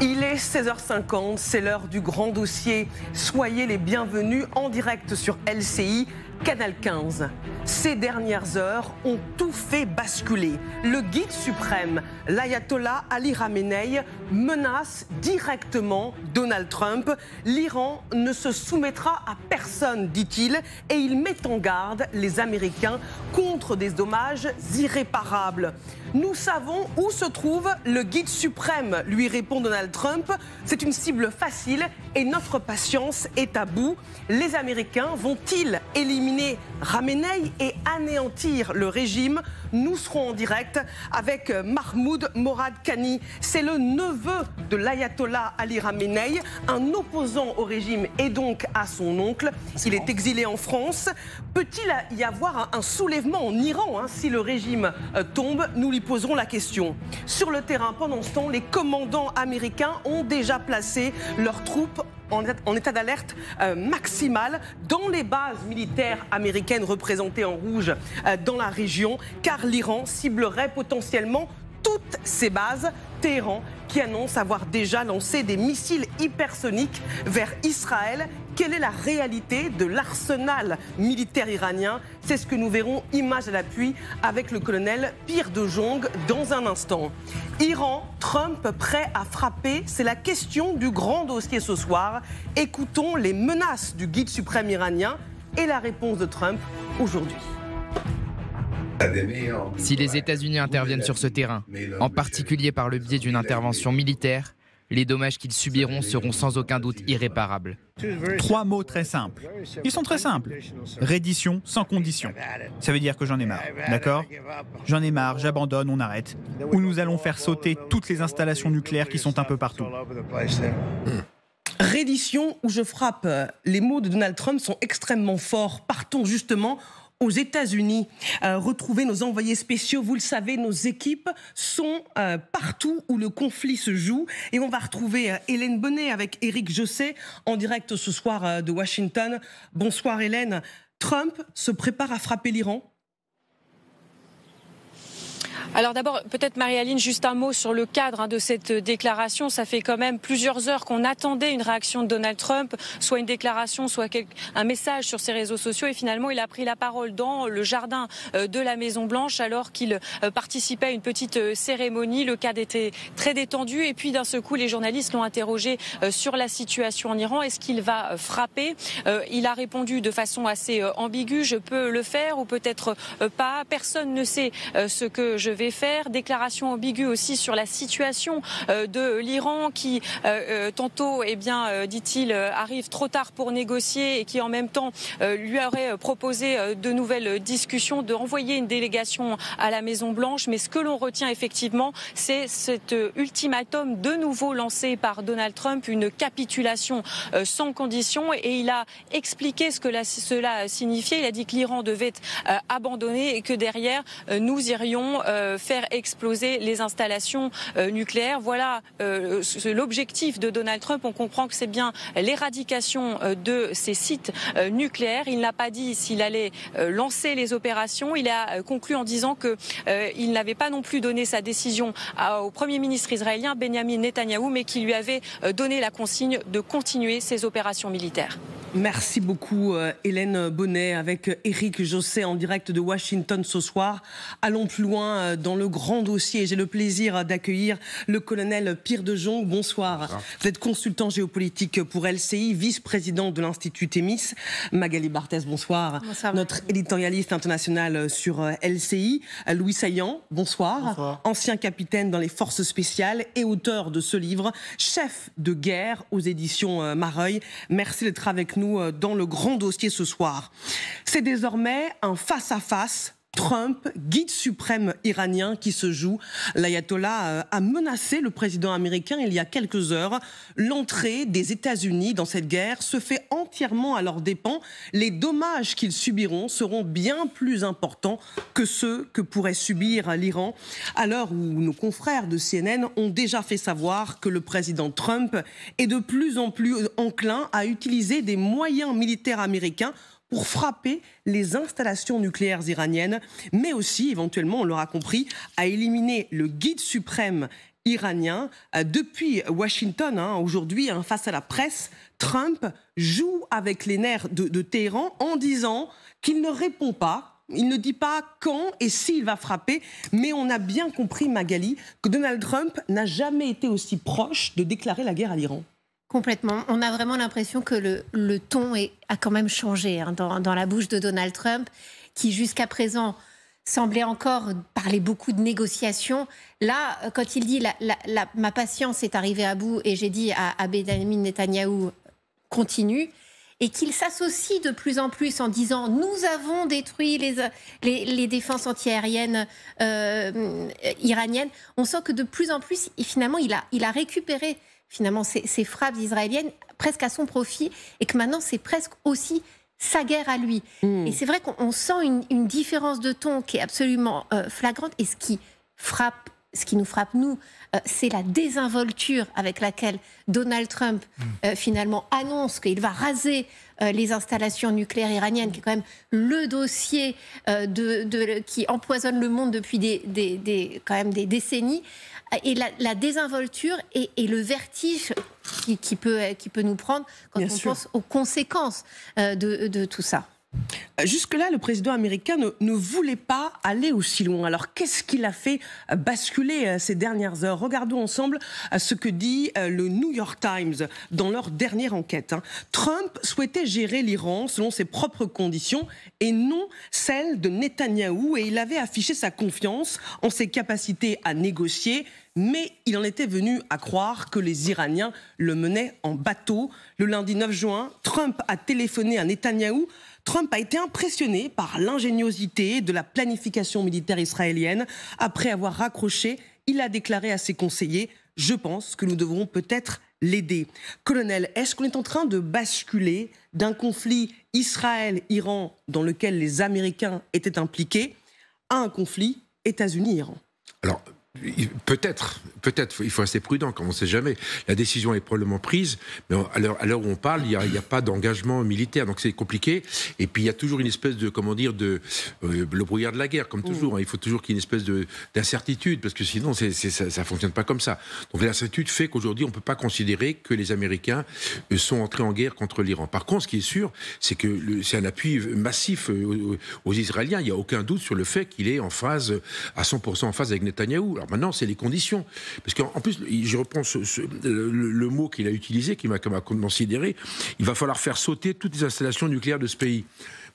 Il est 16h50, c'est l'heure du grand dossier. Soyez les bienvenus en direct sur LCI, Canal 15. Ces dernières heures ont tout fait basculer. Le guide suprême, l'ayatollah Ali Khamenei, menace directement Donald Trump. L'Iran ne se soumettra à personne, dit-il, et il met en garde les Américains contre des dommages irréparables. Nous savons où se trouve le guide suprême, lui répond Donald Trump. C'est une cible facile et notre patience est à bout. Les Américains vont-ils éliminer Khamenei et anéantir le régime? Nous serons en direct avec Mahmoud Moradkhani. C'est le neveu de l'ayatollah Ali Khamenei, un opposant au régime et donc à son oncle. Il est exilé en France. Peut-il y avoir un soulèvement en Iran si le régime tombe? Nous lui poserons la question. Sur le terrain, pendant ce temps, les commandants américains ont déjà placé leurs troupes en état d'alerte maximale dans les bases militaires américaines représentées en rouge dans la région, car l'Iran ciblerait potentiellement toutes ces bases. Téhéran qui annonce avoir déjà lancé des missiles hypersoniques vers Israël. Quelle est la réalité de l'arsenal militaire iranien? C'est ce que nous verrons, image à l'appui, avec le colonel Pierre de Jong dans un instant. Iran, Trump prêt à frapper? C'est la question du grand dossier ce soir. Écoutons les menaces du guide suprême iranien et la réponse de Trump aujourd'hui. Si les États-Unis interviennent sur ce terrain, en particulier par le biais d'une intervention militaire, les dommages qu'ils subiront seront sans aucun doute irréparables. 3 mots très simples. Ils sont très simples. Reddition sans condition. Ça veut dire que j'en ai marre, d'accord? J'en ai marre, j'abandonne, on arrête. Ou nous allons faire sauter toutes les installations nucléaires qui sont un peu partout. Reddition ou je frappe. Les mots de Donald Trump sont extrêmement forts. Partons justement aux États-Unis, retrouver nos envoyés spéciaux. Vous le savez, nos équipes sont partout où le conflit se joue. Et on va retrouver Hélène Bonnet avec Éric Josset en direct ce soir de Washington. Bonsoir Hélène. Trump se prépare à frapper l'Iran? Alors d'abord, peut-être Marie-Aline, juste un mot sur le cadre de cette déclaration. Ça fait quand même plusieurs heures qu'on attendait une réaction de Donald Trump, soit une déclaration, soit un message sur ses réseaux sociaux. Et finalement, il a pris la parole dans le jardin de la Maison-Blanche alors qu'il participait à une petite cérémonie. Le cadre était très détendu. Et puis d'un seul coup, les journalistes l'ont interrogé sur la situation en Iran. Est-ce qu'il va frapper? Il a répondu de façon assez ambiguë. Je peux le faire ou peut-être pas. Personne ne sait ce que je vais faire. Déclaration ambiguë aussi sur la situation de l'Iran qui tantôt, dit-il, arrive trop tard pour négocier et qui en même temps lui aurait proposé de nouvelles discussions, de renvoyer une délégation à la Maison-Blanche. Mais ce que l'on retient effectivement, c'est cet ultimatum de nouveau lancé par Donald Trump, une capitulation sans condition. Et il a expliqué ce que cela signifiait. Il a dit que l'Iran devait être abandonné et que derrière, nous irions faire exploser les installations nucléaires. Voilà l'objectif de Donald Trump. On comprend que c'est bien l'éradication de ces sites nucléaires. Il n'a pas dit s'il allait lancer les opérations. Il a conclu en disant qu'il n'avait pas non plus donné sa décision au Premier ministre israélien Benjamin Netanyahou, mais qu'il lui avait donné la consigne de continuer ses opérations militaires. Merci beaucoup Hélène Bonnet avec Éric Josset en direct de Washington ce soir. Allons plus loin dans le grand dossier. J'ai le plaisir d'accueillir le colonel Pierre de Jong. Bonsoir. Bonsoir. Vous êtes consultant géopolitique pour LCI, vice-président de l'Institut Thémis. Magali Barthès, bonsoir. Bonsoir. Notre éditorialiste international sur LCI. Louis Saillant, bonsoir. Bonsoir. Ancien capitaine dans les forces spéciales et auteur de ce livre, Chef de guerre aux éditions Mareuil. Merci d'être avec nous dans le grand dossier ce soir. C'est désormais un face-à-face Trump, guide suprême iranien qui se joue. L'ayatollah a menacé le président américain il y a quelques heures. L'entrée des États-Unis dans cette guerre se fait entièrement à leurs dépens. Les dommages qu'ils subiront seront bien plus importants que ceux que pourrait subir l'Iran. À l'heure où nos confrères de CNN ont déjà fait savoir que le président Trump est de plus en plus enclin à utiliser des moyens militaires américains pour frapper les installations nucléaires iraniennes, mais aussi, éventuellement, on l'aura compris, à éliminer le guide suprême iranien. Depuis Washington, aujourd'hui, face à la presse, Trump joue avec les nerfs de Téhéran en disant qu'il ne répond pas. Il ne dit pas quand et s'il va frapper, mais on a bien compris, Magali, que Donald Trump n'a jamais été aussi proche de déclarer la guerre à l'Iran. Complètement. On a vraiment l'impression que le ton a quand même changé dans la bouche de Donald Trump, qui jusqu'à présent semblait encore parler beaucoup de négociations. Là, quand il dit ma patience est arrivée à bout et j'ai dit à Benjamin Netanyahou continue, et qu'il s'associe de plus en plus en disant nous avons détruit les défenses antiaériennes iraniennes, on sent que de plus en plus finalement il a récupéré finalement ces frappes israéliennes presque à son profit, et que maintenant c'est presque aussi sa guerre à lui. Et c'est vrai qu'on sent une différence de ton qui est absolument flagrante. Et ce qui nous frappe, nous, c'est la désinvolture avec laquelle Donald Trump finalement annonce qu'il va raser les installations nucléaires iraniennes, qui est quand même le dossier qui empoisonne le monde depuis quand même des décennies. Et la désinvolture et le vertige qui peut nous prendre quand on pense aux conséquences de tout ça. Jusque-là, le président américain ne voulait pas aller aussi loin. Alors, qu'est-ce qui l'a fait basculer ces dernières heures? Regardons ensemble ce que dit le New York Times dans leur dernière enquête. Trump souhaitait gérer l'Iran selon ses propres conditions et non celles de Netanyahou, et il avait affiché sa confiance en ses capacités à négocier. Mais il en était venu à croire que les Iraniens le menaient en bateau. Le lundi 9 juin, Trump a téléphoné à Netanyahou. Trump a été impressionné par l'ingéniosité de la planification militaire israélienne. Après avoir raccroché, il a déclaré à ses conseillers « Je pense que nous devrons peut-être l'aider ». Colonel, est-ce qu'on est en train de basculer d'un conflit Israël-Iran dans lequel les Américains étaient impliqués à un conflit États-Unis-Iran? Alors, peut-être, il faut rester prudent, comme on ne sait jamais. La décision est probablement prise, mais à l'heure où on parle, il n'y a pas d'engagement militaire, donc c'est compliqué. Et puis il y a toujours une espèce de, le brouillard de la guerre, comme toujours. Il faut toujours qu'il y ait une espèce d'incertitude, parce que sinon ça ne fonctionne pas comme ça. Donc l'incertitude fait qu'aujourd'hui, on ne peut pas considérer que les Américains sont entrés en guerre contre l'Iran. Par contre, ce qui est sûr, c'est que c'est un appui massif aux Israéliens. Il n'y a aucun doute sur le fait qu'il est à 100% en phase avec Netanyahou. Alors maintenant, c'est les conditions. Parce qu'en plus, je reprends le mot qu'il a utilisé, qui m'a considéré, il va falloir faire sauter toutes les installations nucléaires de ce pays.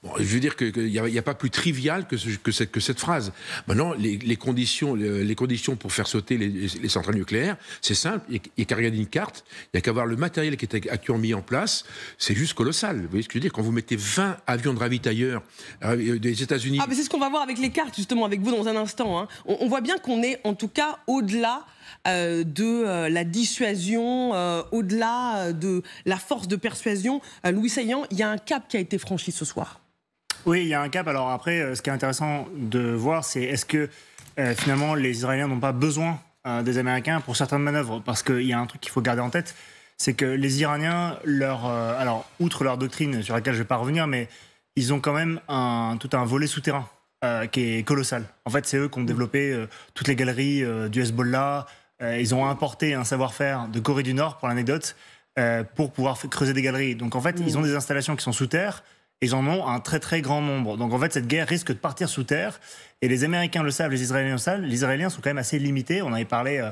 Bon, je veux dire qu'il n'y a pas plus trivial que cette phrase. Maintenant, les conditions pour faire sauter les centrales nucléaires, c'est simple, il n'y a qu'à regarder une carte, il n'y a qu'à voir le matériel qui est actuellement mis en place, c'est juste colossal. Vous voyez ce que je veux dire? Quand vous mettez 20 avions de ravitailleurs des États-Unis... mais c'est ce qu'on va voir avec les cartes, justement, avec vous dans un instant. On voit bien qu'on est, en tout cas, au-delà de la dissuasion, au-delà de la force de persuasion. Louis Saillant, il y a un cap qui a été franchi ce soir. Oui, il y a un cap. Alors après, ce qui est intéressant de voir, c'est est-ce que finalement les Israéliens n'ont pas besoin des Américains pour certaines manœuvres? Parce qu'il y a un truc qu'il faut garder en tête, c'est que les Iraniens, alors outre leur doctrine sur laquelle je ne vais pas revenir, mais ils ont quand même tout un volet souterrain qui est colossal. En fait, c'est eux qui ont développé toutes les galeries du Hezbollah. Ils ont importé un savoir-faire de Corée du Nord, pour l'anecdote, pour pouvoir creuser des galeries. Donc en fait, ils ont des installations qui sont sous terre. Ils en ont un très très grand nombre. Donc en fait, cette guerre risque de partir sous terre. Et les Américains le savent, les Israéliens le savent. Les Israéliens sont quand même assez limités. On avait parlé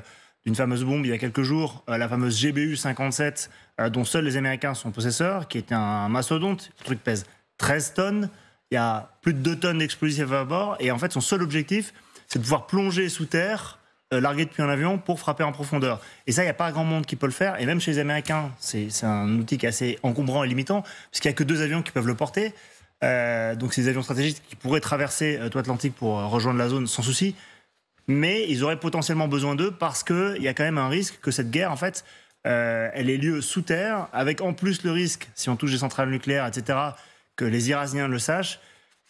d'une fameuse bombe il y a quelques jours, la fameuse GBU-57, dont seuls les Américains sont possesseurs, qui est un mastodonte. Le truc pèse 13 tonnes. Il y a plus de 2 tonnes d'explosifs à bord. Et en fait, son seul objectif, c'est de pouvoir plonger sous terre, largué depuis un avion, pour frapper en profondeur. Et ça, il n'y a pas grand monde qui peut le faire. Et même chez les Américains, c'est un outil qui est assez encombrant et limitant, puisqu'il n'y a que 2 avions qui peuvent le porter. Donc c'est des avions stratégiques qui pourraient traverser l'Atlantique pour rejoindre la zone sans souci. Mais ils auraient potentiellement besoin d'eux, parce qu'il y a quand même un risque que cette guerre, en fait, elle ait lieu sous terre, avec en plus le risque, si on touche des centrales nucléaires, etc., que les Iraniens le sachent.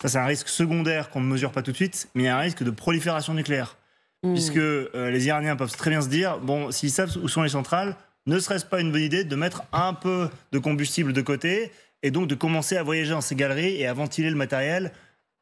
Ça, c'est un risque secondaire qu'on ne mesure pas tout de suite, mais il y a un risque de prolifération nucléaire. Puisque les Iraniens peuvent très bien se dire, bon, s'ils savent où sont les centrales, ne serait-ce pas une bonne idée de mettre un peu de combustible de côté, et donc de commencer à voyager dans ces galeries et à ventiler le matériel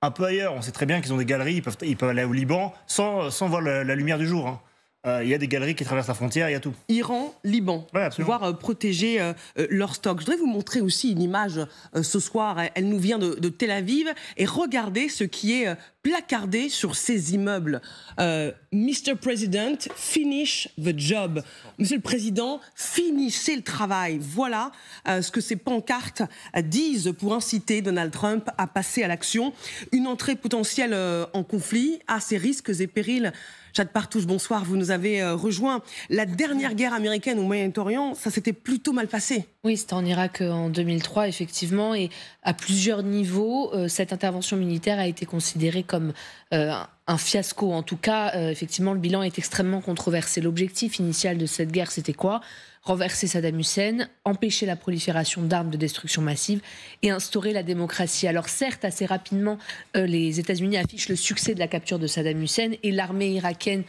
un peu ailleurs. On sait très bien qu'ils ont des galeries, ils peuvent aller au Liban sans voir la lumière du jour. il y a des galeries qui traversent la frontière, il y a tout. Iran, Liban, Ouais, pouvoir protéger leur stock. Je voudrais vous montrer aussi une image ce soir. Elle nous vient de Tel Aviv. Et regardez ce qui est placardé sur ces immeubles. Mr. President, finish the job. Monsieur le Président, finissez le travail. Voilà ce que ces pancartes disent pour inciter Donald Trump à passer à l'action. Une entrée potentielle en conflit à ses risques et périls. Jade Partouche, bonsoir, vous nous avez rejoint. La dernière guerre américaine au Moyen-Orient, ça s'était plutôt mal passé. Oui, c'était en Irak en 2003, effectivement, et à plusieurs niveaux, cette intervention militaire a été considérée comme un fiasco. En tout cas, effectivement, le bilan est extrêmement controversé. L'objectif initial de cette guerre, c'était quoi ? Renverser Saddam Hussein, empêcher la prolifération d'armes de destruction massive et instaurer la démocratie. Alors certes, assez rapidement, les États-Unis affichent le succès de la capture de Saddam Hussein et l'armée irakienne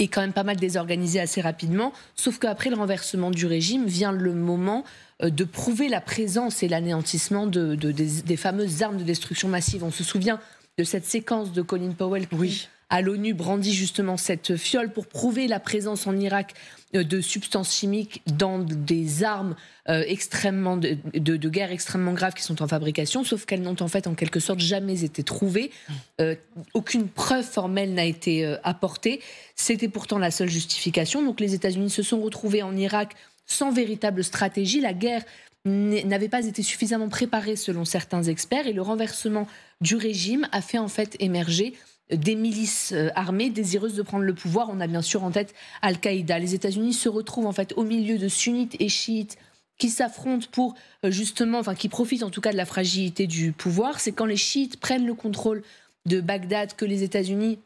est quand même pas mal désorganisée assez rapidement, sauf qu'après le renversement du régime, vient le moment de prouver la présence et l'anéantissement des fameuses armes de destruction massive. On se souvient de cette séquence de Colin Powell qui, à l'ONU, brandit justement cette fiole pour prouver la présence en Irak de substances chimiques dans des armes extrêmement de guerre extrêmement graves qui sont en fabrication, sauf qu'elles n'ont en fait en quelque sorte jamais été trouvées. Aucune preuve formelle n'a été apportée. C'était pourtant la seule justification. Donc les États-Unis se sont retrouvés en Irak sans véritable stratégie. La guerre n'avait pas été suffisamment préparée selon certains experts et le renversement du régime a fait en fait émerger des milices armées désireuses de prendre le pouvoir. On a bien sûr en tête Al-Qaïda. Les États-Unis se retrouvent en fait au milieu de sunnites et chiites qui s'affrontent pour justement, enfin qui profitent en tout cas de la fragilité du pouvoir. C'est quand les chiites prennent le contrôle de Bagdad que les États-Unis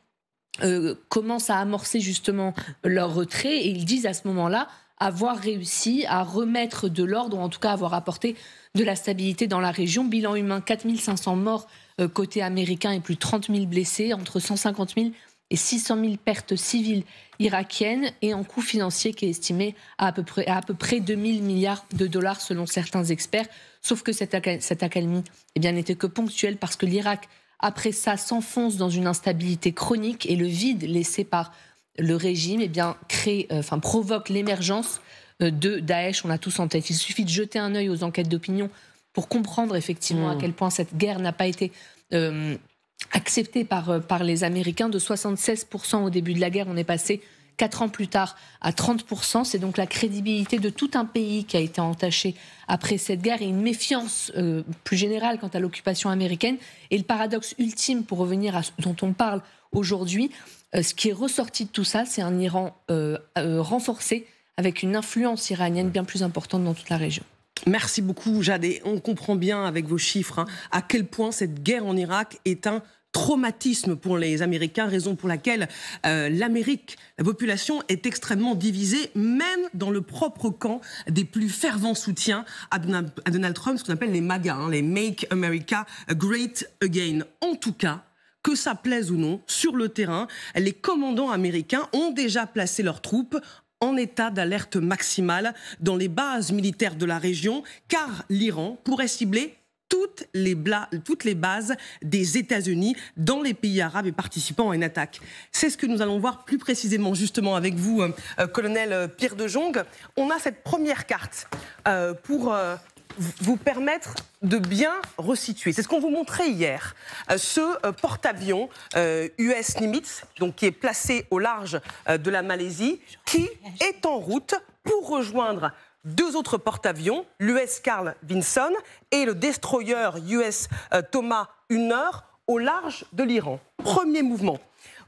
commencent à amorcer justement leur retrait et ils disent à ce moment-là avoir réussi à remettre de l'ordre ou en tout cas avoir apporté de la stabilité dans la région. Bilan humain, 4500 morts côté américain et plus de 30 000 blessés, entre 150 000 et 600 000 pertes civiles irakiennes et un coût financier qui est estimé à peu près 2 000 milliards de dollars selon certains experts. Sauf que cette accalmie n'était que ponctuelle parce que l'Irak, après ça, s'enfonce dans une instabilité chronique et le vide laissé par le régime provoque l'émergence de Daesh. On a tous en tête. Il suffit de jeter un œil aux enquêtes d'opinion pour comprendre effectivement à quel point cette guerre n'a pas été acceptée par les Américains. De 76% au début de la guerre, on est passé 4 ans plus tard à 30%. C'est donc la crédibilité de tout un pays qui a été entachée après cette guerre et une méfiance plus générale quant à l'occupation américaine. Et le paradoxe ultime, pour revenir à ce dont on parle aujourd'hui, ce qui est ressorti de tout ça, c'est un Iran renforcé avec une influence iranienne bien plus importante dans toute la région. Merci beaucoup, Jade. Et on comprend bien avec vos chiffres à quel point cette guerre en Irak est un traumatisme pour les Américains, raison pour laquelle l'Amérique, la population est extrêmement divisée, même dans le propre camp des plus fervents soutiens à Donald Trump, ce qu'on appelle les MAGA, les Make America Great Again. En tout cas, que ça plaise ou non, sur le terrain, les commandants américains ont déjà placé leurs troupes en état d'alerte maximale dans les bases militaires de la région, car l'Iran pourrait cibler toutes les bases des États-Unis dans les pays arabes et participant à une attaque. C'est ce que nous allons voir plus précisément justement avec vous, colonel Pierre de Jong. On a cette première carte pour vous permettre de bien resituer. C'est ce qu'on vous montrait hier. Ce porte-avions US Nimitz, donc qui est placé au large de la Malaisie, qui est en route pour rejoindre 2 autres porte-avions, l'US Carl Vinson et le destroyer US Thomas Unner, au large de l'Iran. Premier mouvement.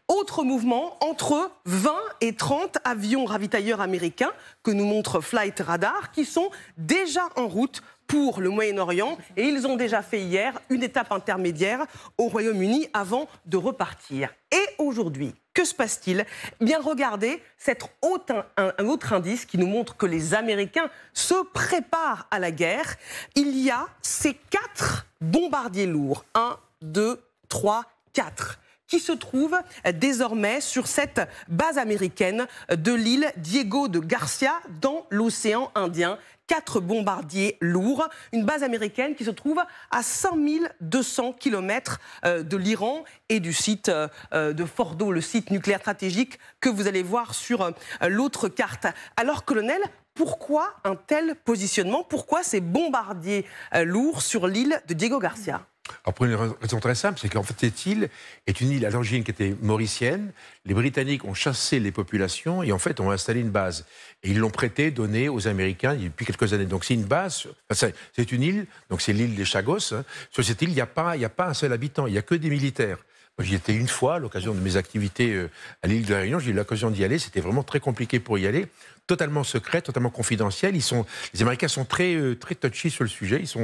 Autre mouvement, entre 20 et 30 avions ravitailleurs américains que nous montre Flight Radar, qui sont déjà en route pour le Moyen-Orient et ils ont déjà fait hier une étape intermédiaire au Royaume-Uni avant de repartir. Et aujourd'hui, que se passe-t-il ? Eh bien, regardez un autre indice qui nous montre que les Américains se préparent à la guerre. Il y a ces 4 bombardiers lourds, 1, 2, 3, 4, qui se trouve désormais sur cette base américaine de l'île Diego de Garcia dans l'océan Indien. 4 bombardiers lourds, une base américaine qui se trouve à 5200 km de l'Iran et du site de Fordo, le site nucléaire stratégique que vous allez voir sur l'autre carte. Alors, colonel, pourquoi un tel positionnement? Pourquoi ces bombardiers lourds sur l'île de Diego Garcia? Alors pour une raison très simple, c'est qu'en fait cette île est une île à l'origine qui était mauricienne. Les Britanniques ont chassé les populations et en fait ont installé une base. Et ils l'ont prêtée, donnée aux Américains depuis quelques années. Donc c'est une base, c'est une île, donc c'est l'île des Chagos. Hein. Sur cette île, il n'y a pas un seul habitant, il n'y a que des militaires. Moi, j'y étais une fois à l'occasion de mes activités à l'île de la Réunion. J'ai eu l'occasion d'y aller. C'était vraiment très compliqué pour y aller. Totalement secret, totalement confidentiel. Les Américains sont très touchy sur le sujet. Ça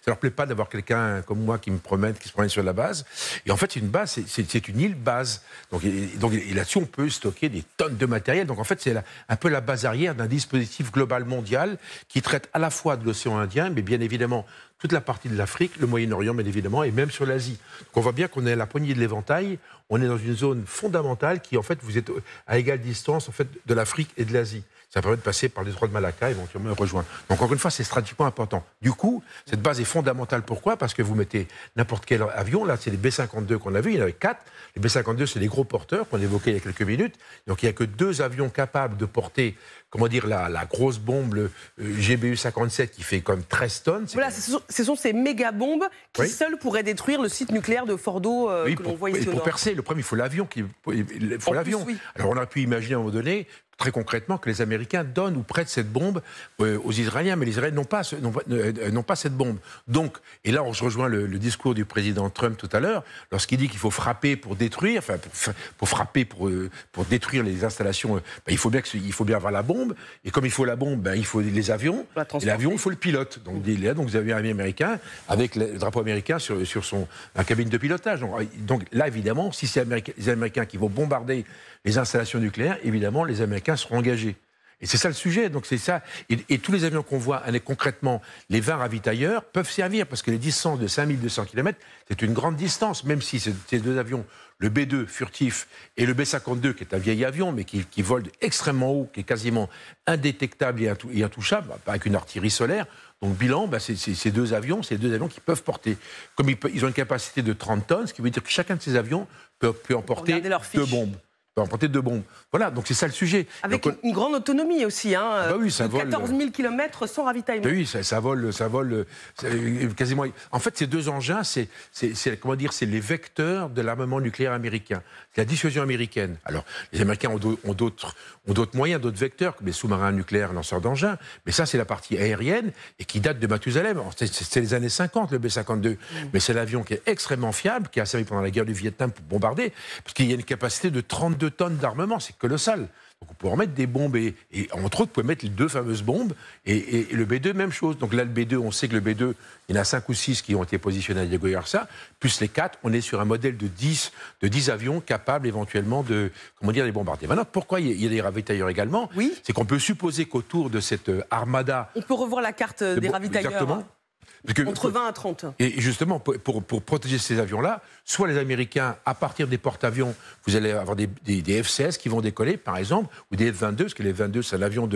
leur plaît pas d'avoir quelqu'un comme moi qui se promène sur la base. Et en fait, c'est une base, c'est une île base. Donc là-dessus, on peut stocker des tonnes de matériel. Donc en fait, c'est un peu la base arrière d'un dispositif global mondial qui traite à la fois de l'océan Indien, mais bien évidemment toute la partie de l'Afrique, le Moyen-Orient, bien évidemment, et même sur l'Asie. Donc on voit bien qu'on est à la poignée de l'éventail. On est dans une zone fondamentale qui, en fait, vous êtes à égale distance, en fait, de l'Afrique et de l'Asie. Ça permet de passer par le détroit de Malacca et éventuellement rejoindre. Donc, encore une fois, c'est stratégiquement important. Du coup, cette base est fondamentale. Pourquoi? Parce que vous mettez n'importe quel avion. Là, c'est les B-52 qu'on a vus. Il y en avait 4. Les B-52, c'est les gros porteurs qu'on évoquait il y a quelques minutes. Donc, il n'y a que 2 avions capables de porter, la grosse bombe, le GBU-57, qui fait comme 13 tonnes. Voilà, ce sont ces méga-bombes qui seules pourraient détruire le site nucléaire de Fordo que l'on voit ici au nord. Pour percer, le problème, il faut l'avion. Alors, on aurait pu imaginer à un moment donné, très concrètement, que les Américains donnent ou prêtent cette bombe aux Israéliens, mais les Israéliens n'ont pas cette bombe. Donc, et là, on se rejoint le discours du président Trump tout à l'heure, lorsqu'il dit qu'il faut frapper pour détruire, pour détruire les installations, il faut bien avoir la bombe, et comme il faut la bombe, il faut les avions, et l'avion, il faut le pilote. Donc vous avez un avion américain avec le drapeau américain sur la cabine de pilotage. Donc là, évidemment, si c'est les Américains qui vont bombarder les installations nucléaires, évidemment, les Américains seront engagés. Et c'est ça le sujet. Donc c'est ça. Et tous les avions qu'on voit, concrètement, les 20 ravitailleurs, peuvent servir, parce que les distances de 5200 km, c'est une grande distance, même si ces 2 avions, le B-2 furtif et le B-52, qui est un vieil avion, mais qui vole extrêmement haut, qui est quasiment indétectable et intouchable, avec une artillerie solaire. Donc, bilan, ces deux avions qui peuvent porter. Comme ils ont une capacité de 30 tonnes, ce qui veut dire que chacun de ces avions peut emporter 2 bombes. Emporter 2 bombes. Voilà, donc c'est ça le sujet. Avec une grande autonomie aussi, hein. Ça vole 14 000 km sans ravitaillement. Oui, ça vole quasiment. En fait, ces 2 engins, c'est les vecteurs de l'armement nucléaire américain. C'est la dissuasion américaine. Alors, les Américains ont d'autres moyens, d'autres vecteurs, comme les sous-marins nucléaires lanceurs d'engins, mais ça, c'est la partie aérienne et qui date de Mathusalem. C'est les années 50, le B-52. Mais c'est l'avion qui est extrêmement fiable, qui a servi pendant la guerre du Vietnam pour bombarder, parce qu'il y a une capacité de 32 tonnes d'armement, c'est colossal. Donc on peut en mettre des bombes et entre autres, vous pouvez mettre les 2 fameuses bombes et le B-2, même chose. Donc là, le B-2, on sait que le B-2, il y en a 5 ou 6 qui ont été positionnés à Diego Garcia, plus les 4, on est sur un modèle de 10 avions capables éventuellement de les bombarder. Maintenant, pourquoi il y a des ravitailleurs également? Oui. C'est qu'on peut supposer qu'autour de cette armada... On peut revoir la carte des ravitailleurs. Exactement. Entre 20 à 30. Et justement, pour protéger ces avions-là, soit les Américains, à partir des porte-avions, vous allez avoir des F-16 qui vont décoller, par exemple, ou des F-22, parce que les F-22, c'est un avion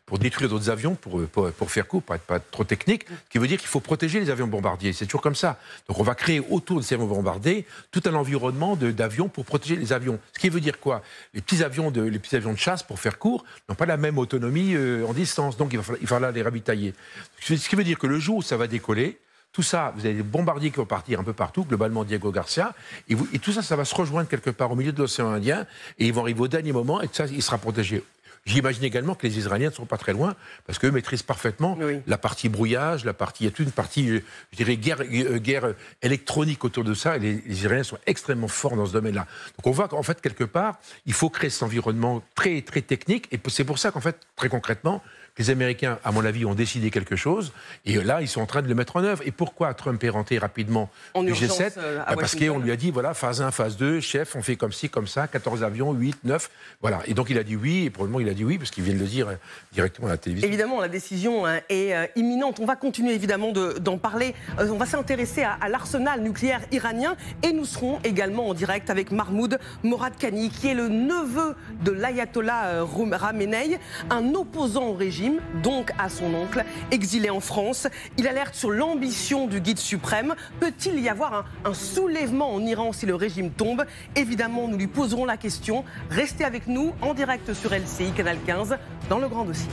pour détruire d'autres avions, pour faire court, pour être pas trop technique, ce qui veut dire qu'il faut protéger les avions bombardiers. C'est toujours comme ça. Donc on va créer autour de ces avions bombardés tout un environnement d'avions pour protéger les avions. Ce qui veut dire quoi? Les petits avions de chasse, pour faire court, n'ont pas la même autonomie en distance. Donc il va falloir les ravitailler. Ce qui veut dire que le jour où ça va décoller, tout ça, vous avez des bombardiers qui vont partir un peu partout, globalement Diego Garcia, et tout ça, ça va se rejoindre quelque part au milieu de l'océan Indien, et ils vont arriver au dernier moment, et ça, il sera protégé. J'imagine également que les Israéliens ne sont pas très loin, parce qu'eux maîtrisent parfaitement la partie brouillage, il y a toute une partie, je dirais, guerre électronique autour de ça, et les Israéliens sont extrêmement forts dans ce domaine-là. Donc on voit qu'en fait, quelque part, il faut créer cet environnement très, très technique, et c'est pour ça qu'en fait, très concrètement, que les Américains, à mon avis, ont décidé quelque chose, et là, ils sont en train de le mettre en œuvre. Et pourquoi Trump est rentré rapidement du G7 ? Parce qu'on lui a dit, voilà, phase 1, phase 2, chef, on fait comme ci, comme ça, 14 avions, 8, 9, voilà. Et donc il a dit oui, et probablement il a dit oui, parce qu'il vient de le dire directement à la télévision. Évidemment, la décision est imminente. On va continuer évidemment d'en parler. On va s'intéresser à l'arsenal nucléaire iranien, et nous serons également en direct avec Mahmoud Moradkhani, qui est le neveu de l'ayatollah Khamenei, un opposant au régime, donc à son oncle, exilé en France. Il alerte sur l'ambition du guide suprême. Peut-il y avoir un soulèvement en Iran si le régime tombe ? Évidemment, nous lui poserons la question. Restez avec nous en direct sur LCI, Canal 15, dans le grand dossier.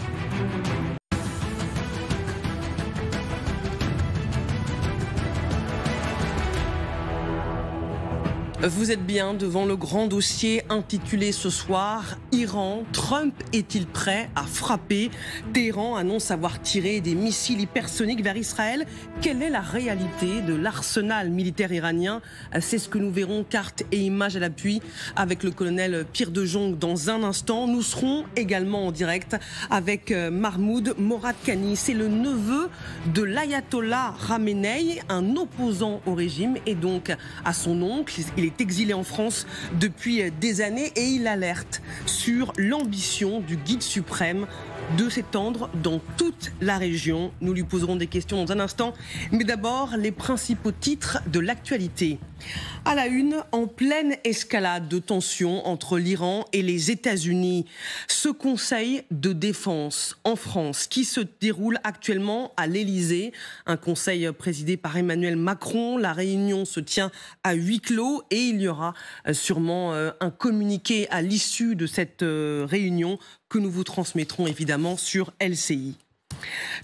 Vous êtes bien devant le grand dossier intitulé ce soir « Iran, Trump est-il prêt à frapper ?» Téhéran annonce avoir tiré des missiles hypersoniques vers Israël. Quelle est la réalité de l'arsenal militaire iranien? C'est ce que nous verrons, cartes et images à l'appui, avec le colonel Pierre de Jong dans un instant. Nous serons également en direct avec Mahmoud Moradkhani. C'est le neveu de l'ayatollah Khamenei, un opposant au régime et donc à son oncle. Il est exilé en France depuis des années et il alerte sur l'ambition du guide suprême de s'étendre dans toute la région. Nous lui poserons des questions dans un instant, mais d'abord les principaux titres de l'actualité. À la une, en pleine escalade de tensions entre l'Iran et les États-Unis, ce conseil de défense en France qui se déroule actuellement à l'Élysée, un conseil présidé par Emmanuel Macron. La réunion se tient à huis clos et il y aura sûrement un communiqué à l'issue de cette réunion que nous vous transmettrons évidemment sur LCI.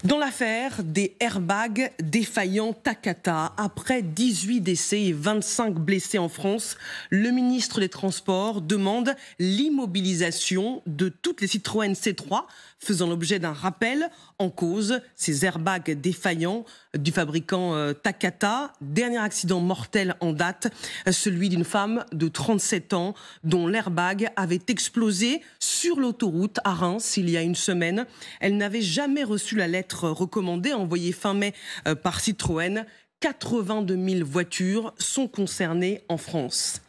Dans l'affaire des airbags défaillants Takata, après 18 décès et 25 blessés en France, le ministre des Transports demande l'immobilisation de toutes les Citroën C3 faisant l'objet d'un rappel. En cause, ces airbags défaillants du fabricant Takata. Dernier accident mortel en date, celui d'une femme de 37 ans dont l'airbag avait explosé sur l'autoroute à Reims il y a une semaine. Elle n'avait jamais reçu la lettre recommandée envoyée fin mai par Citroën. 82 000 voitures sont concernées en France.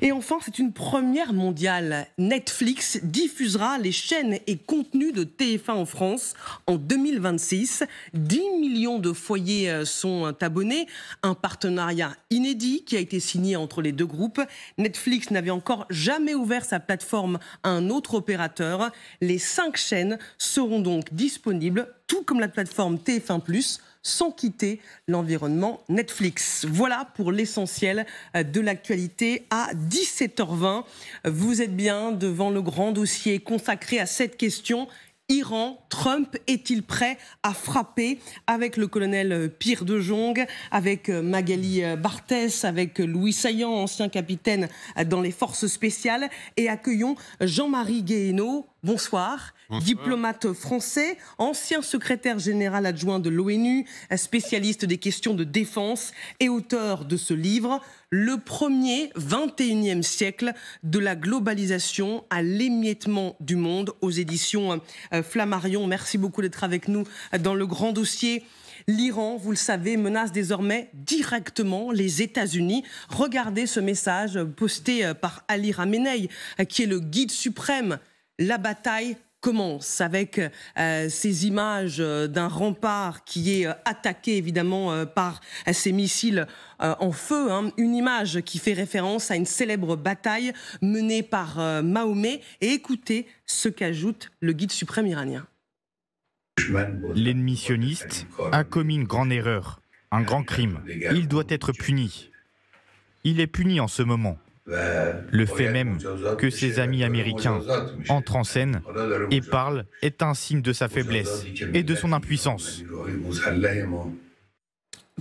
Et enfin, c'est une première mondiale. Netflix diffusera les chaînes et contenus de TF1 en France en 2026. 10 millions de foyers sont abonnés. Un partenariat inédit qui a été signé entre les deux groupes. Netflix n'avait encore jamais ouvert sa plateforme à un autre opérateur. Les 5 chaînes seront donc disponibles, tout comme la plateforme TF1+, sans quitter l'environnement Netflix. Voilà pour l'essentiel de l'actualité à 17h20. Vous êtes bien devant le grand dossier consacré à cette question. Iran, Trump est-il prêt à frapper? Avec le colonel Pierre de Jong, avec Magali Barthès, avec Louis Saillant, ancien capitaine dans les forces spéciales, et accueillons Jean-Marie Guéhenno. Bonsoir. Bonsoir. Diplomate français, ancien secrétaire général adjoint de l'ONU, spécialiste des questions de défense et auteur de ce livre, Le premier 21e siècle de la globalisation à l'émiettement du monde, aux éditions Flammarion. Merci beaucoup d'être avec nous dans le grand dossier. L'Iran, vous le savez, menace désormais directement les États-Unis. Regardez ce message posté par Ali Khamenei, qui est le guide suprême. La bataille commence avec ces images d'un rempart qui est attaqué évidemment par ces missiles en feu. Une image qui fait référence à une célèbre bataille menée par Mahomet. Et écoutez ce qu'ajoute le guide suprême iranien. L'ennemi sioniste a commis une grande erreur, un grand crime. Il doit être puni. Il est puni en ce moment. Le fait même que ses amis américains entrent en scène et parlent est un signe de sa faiblesse et de son impuissance.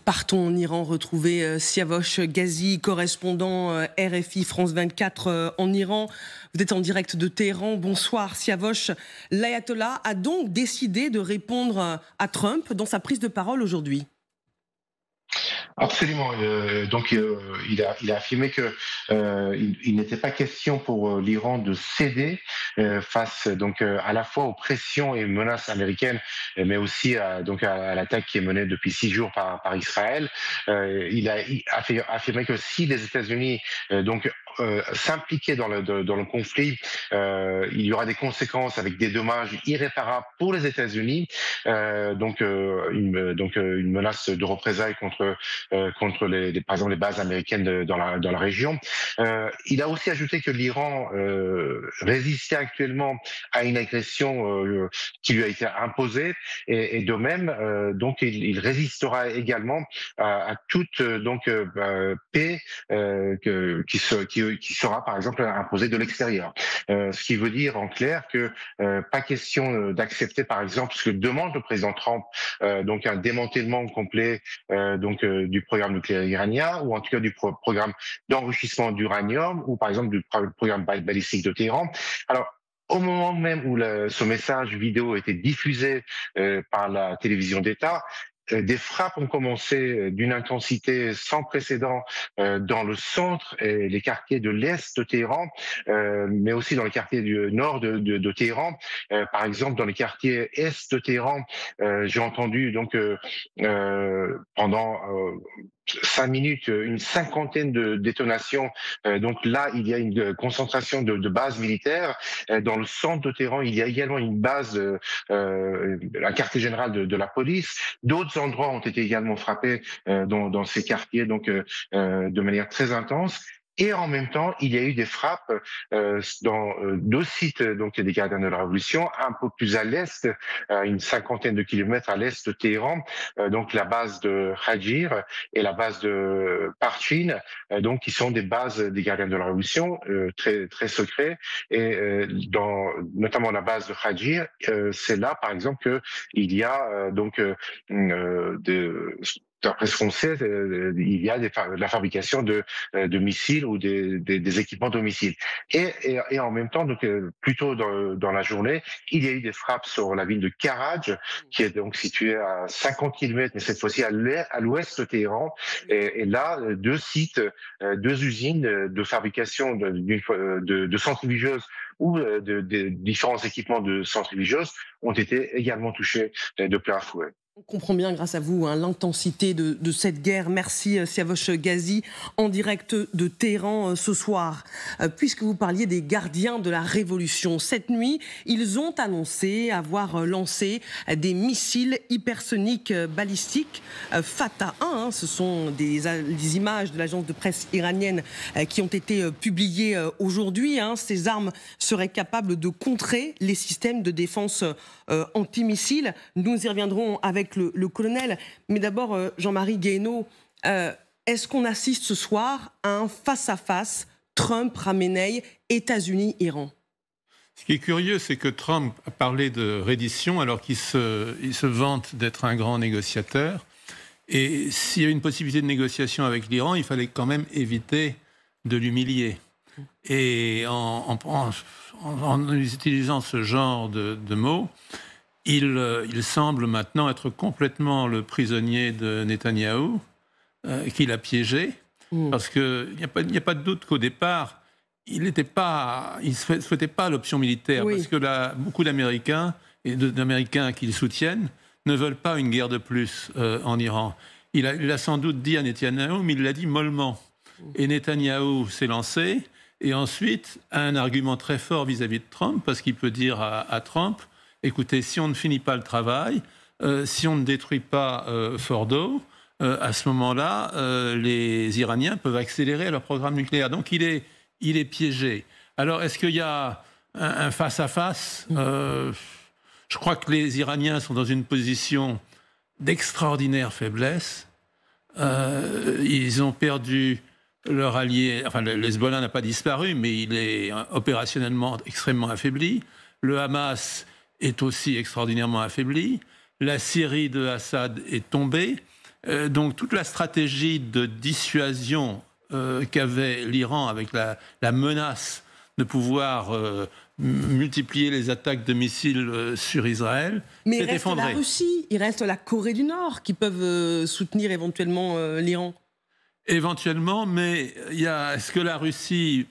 Partons en Iran retrouver Siavosh Ghazi, correspondant RFI France 24 en Iran. Vous êtes en direct de Téhéran. Bonsoir Siavosh. L'ayatollah a donc décidé de répondre à Trump dans sa prise de parole aujourd'hui. Absolument. Il a affirmé que il n'était pas question pour l'Iran de céder face à la fois aux pressions et menaces américaines, mais aussi à l'attaque qui est menée depuis 6 jours par Israël. Il a affirmé que si les États-Unis s'impliquaient dans le conflit, il y aura des conséquences avec des dommages irréparables pour les États-Unis. Une menace de représailles contre par exemple les bases américaines dans la région. Il a aussi ajouté que l'Iran résistait actuellement à une agression qui lui a été imposée et de même il résistera également à toute paix qui sera par exemple imposée de l'extérieur. Ce qui veut dire en clair que pas question d'accepter par exemple ce que demande le président Trump, un démantèlement complet du programme nucléaire iranien, ou en tout cas du programme d'enrichissement d'uranium, ou par exemple du programme balistique de Téhéran. Alors, au moment même où ce message vidéo a été diffusé par la télévision d'État, des frappes ont commencé d'une intensité sans précédent dans le centre et les quartiers de l'est de Téhéran, mais aussi dans les quartiers du nord de Téhéran. Par exemple, dans les quartiers est de Téhéran, j'ai entendu pendant 5 minutes, une cinquantaine de détonations. Donc là, il y a une concentration de bases militaires. Dans le centre de Téhéran, il y a également une base, un quartier général de la police. D'autres endroits ont été également frappés dans ces quartiers, de manière très intense. Et en même temps, il y a eu des frappes dans 2 sites des gardiens de la Révolution, un peu plus à l'est, à une cinquantaine de kilomètres à l'est de Téhéran, la base de Hajir et la base de Parchin, qui sont des bases des gardiens de la Révolution, très très secrets. Et notamment la base de Hajir, c'est là, par exemple, que il y a d'après ce qu'on sait, il y a la fabrication de missiles ou des équipements de missiles. Et en même temps, plus tôt dans la journée, il y a eu des frappes sur la ville de Karaj, qui est donc située à 50 km, mais cette fois-ci à l'ouest de Téhéran. Et là, 2 sites, 2 usines de fabrication de centrifugeuses ou de différents équipements de centrifugeuses ont été également touchés de plein fouet. On comprend bien, grâce à vous, l'intensité de cette guerre. Merci Siavosh Ghazi, en direct de Téhéran ce soir. Puisque vous parliez des gardiens de la Révolution, cette nuit, ils ont annoncé avoir lancé des missiles hypersoniques balistiques Fatah 1. Ce sont des images de l'agence de presse iranienne qui ont été publiées aujourd'hui. Ces armes seraient capables de contrer les systèmes de défense antimissiles. Nous y reviendrons avec le colonel. Mais d'abord, Jean-Marie Guéhenno, est-ce qu'on assiste ce soir à un face-à-face Trump-Ramenei, États-Unis-Iran? Ce qui est curieux, c'est que Trump a parlé de reddition alors qu'il se vante d'être un grand négociateur. Et s'il y a une possibilité de négociation avec l'Iran, il fallait quand même éviter de l'humilier. Et en utilisant ce genre de mots, il semble maintenant être complètement le prisonnier de Netanyahou, qu'il a piégé, parce qu'il n'y a pas de doute qu'au départ, il ne souhaitait pas l'option militaire, parce que beaucoup d'Américains et d'Américains qui le soutiennent ne veulent pas une guerre de plus en Iran. Il a sans doute dit à Netanyahou, mais il l'a dit mollement. Et Netanyahou s'est lancé, et ensuite a un argument très fort vis-à-vis de Trump, parce qu'il peut dire à Trump, écoutez, si on ne finit pas le travail, si on ne détruit pas Fordo, à ce moment-là, les Iraniens peuvent accélérer leur programme nucléaire. Donc il est piégé. Alors, est-ce qu'il y a un face-à-face Je crois que les Iraniens sont dans une position d'extraordinaire faiblesse. Ils ont perdu leur allié, enfin le Hezbollah n'a pas disparu, mais il est opérationnellement extrêmement affaibli. Le Hamas est aussi extraordinairement affaibli. La Syrie de Assad est tombée. Donc toute la stratégie de dissuasion qu'avait l'Iran avec la menace de pouvoir multiplier les attaques de missiles sur Israël, mais s'est il reste effondré. la Russie, il reste la Corée du Nord qui peuvent soutenir éventuellement l'Iran. Éventuellement, mais est-ce que la Russie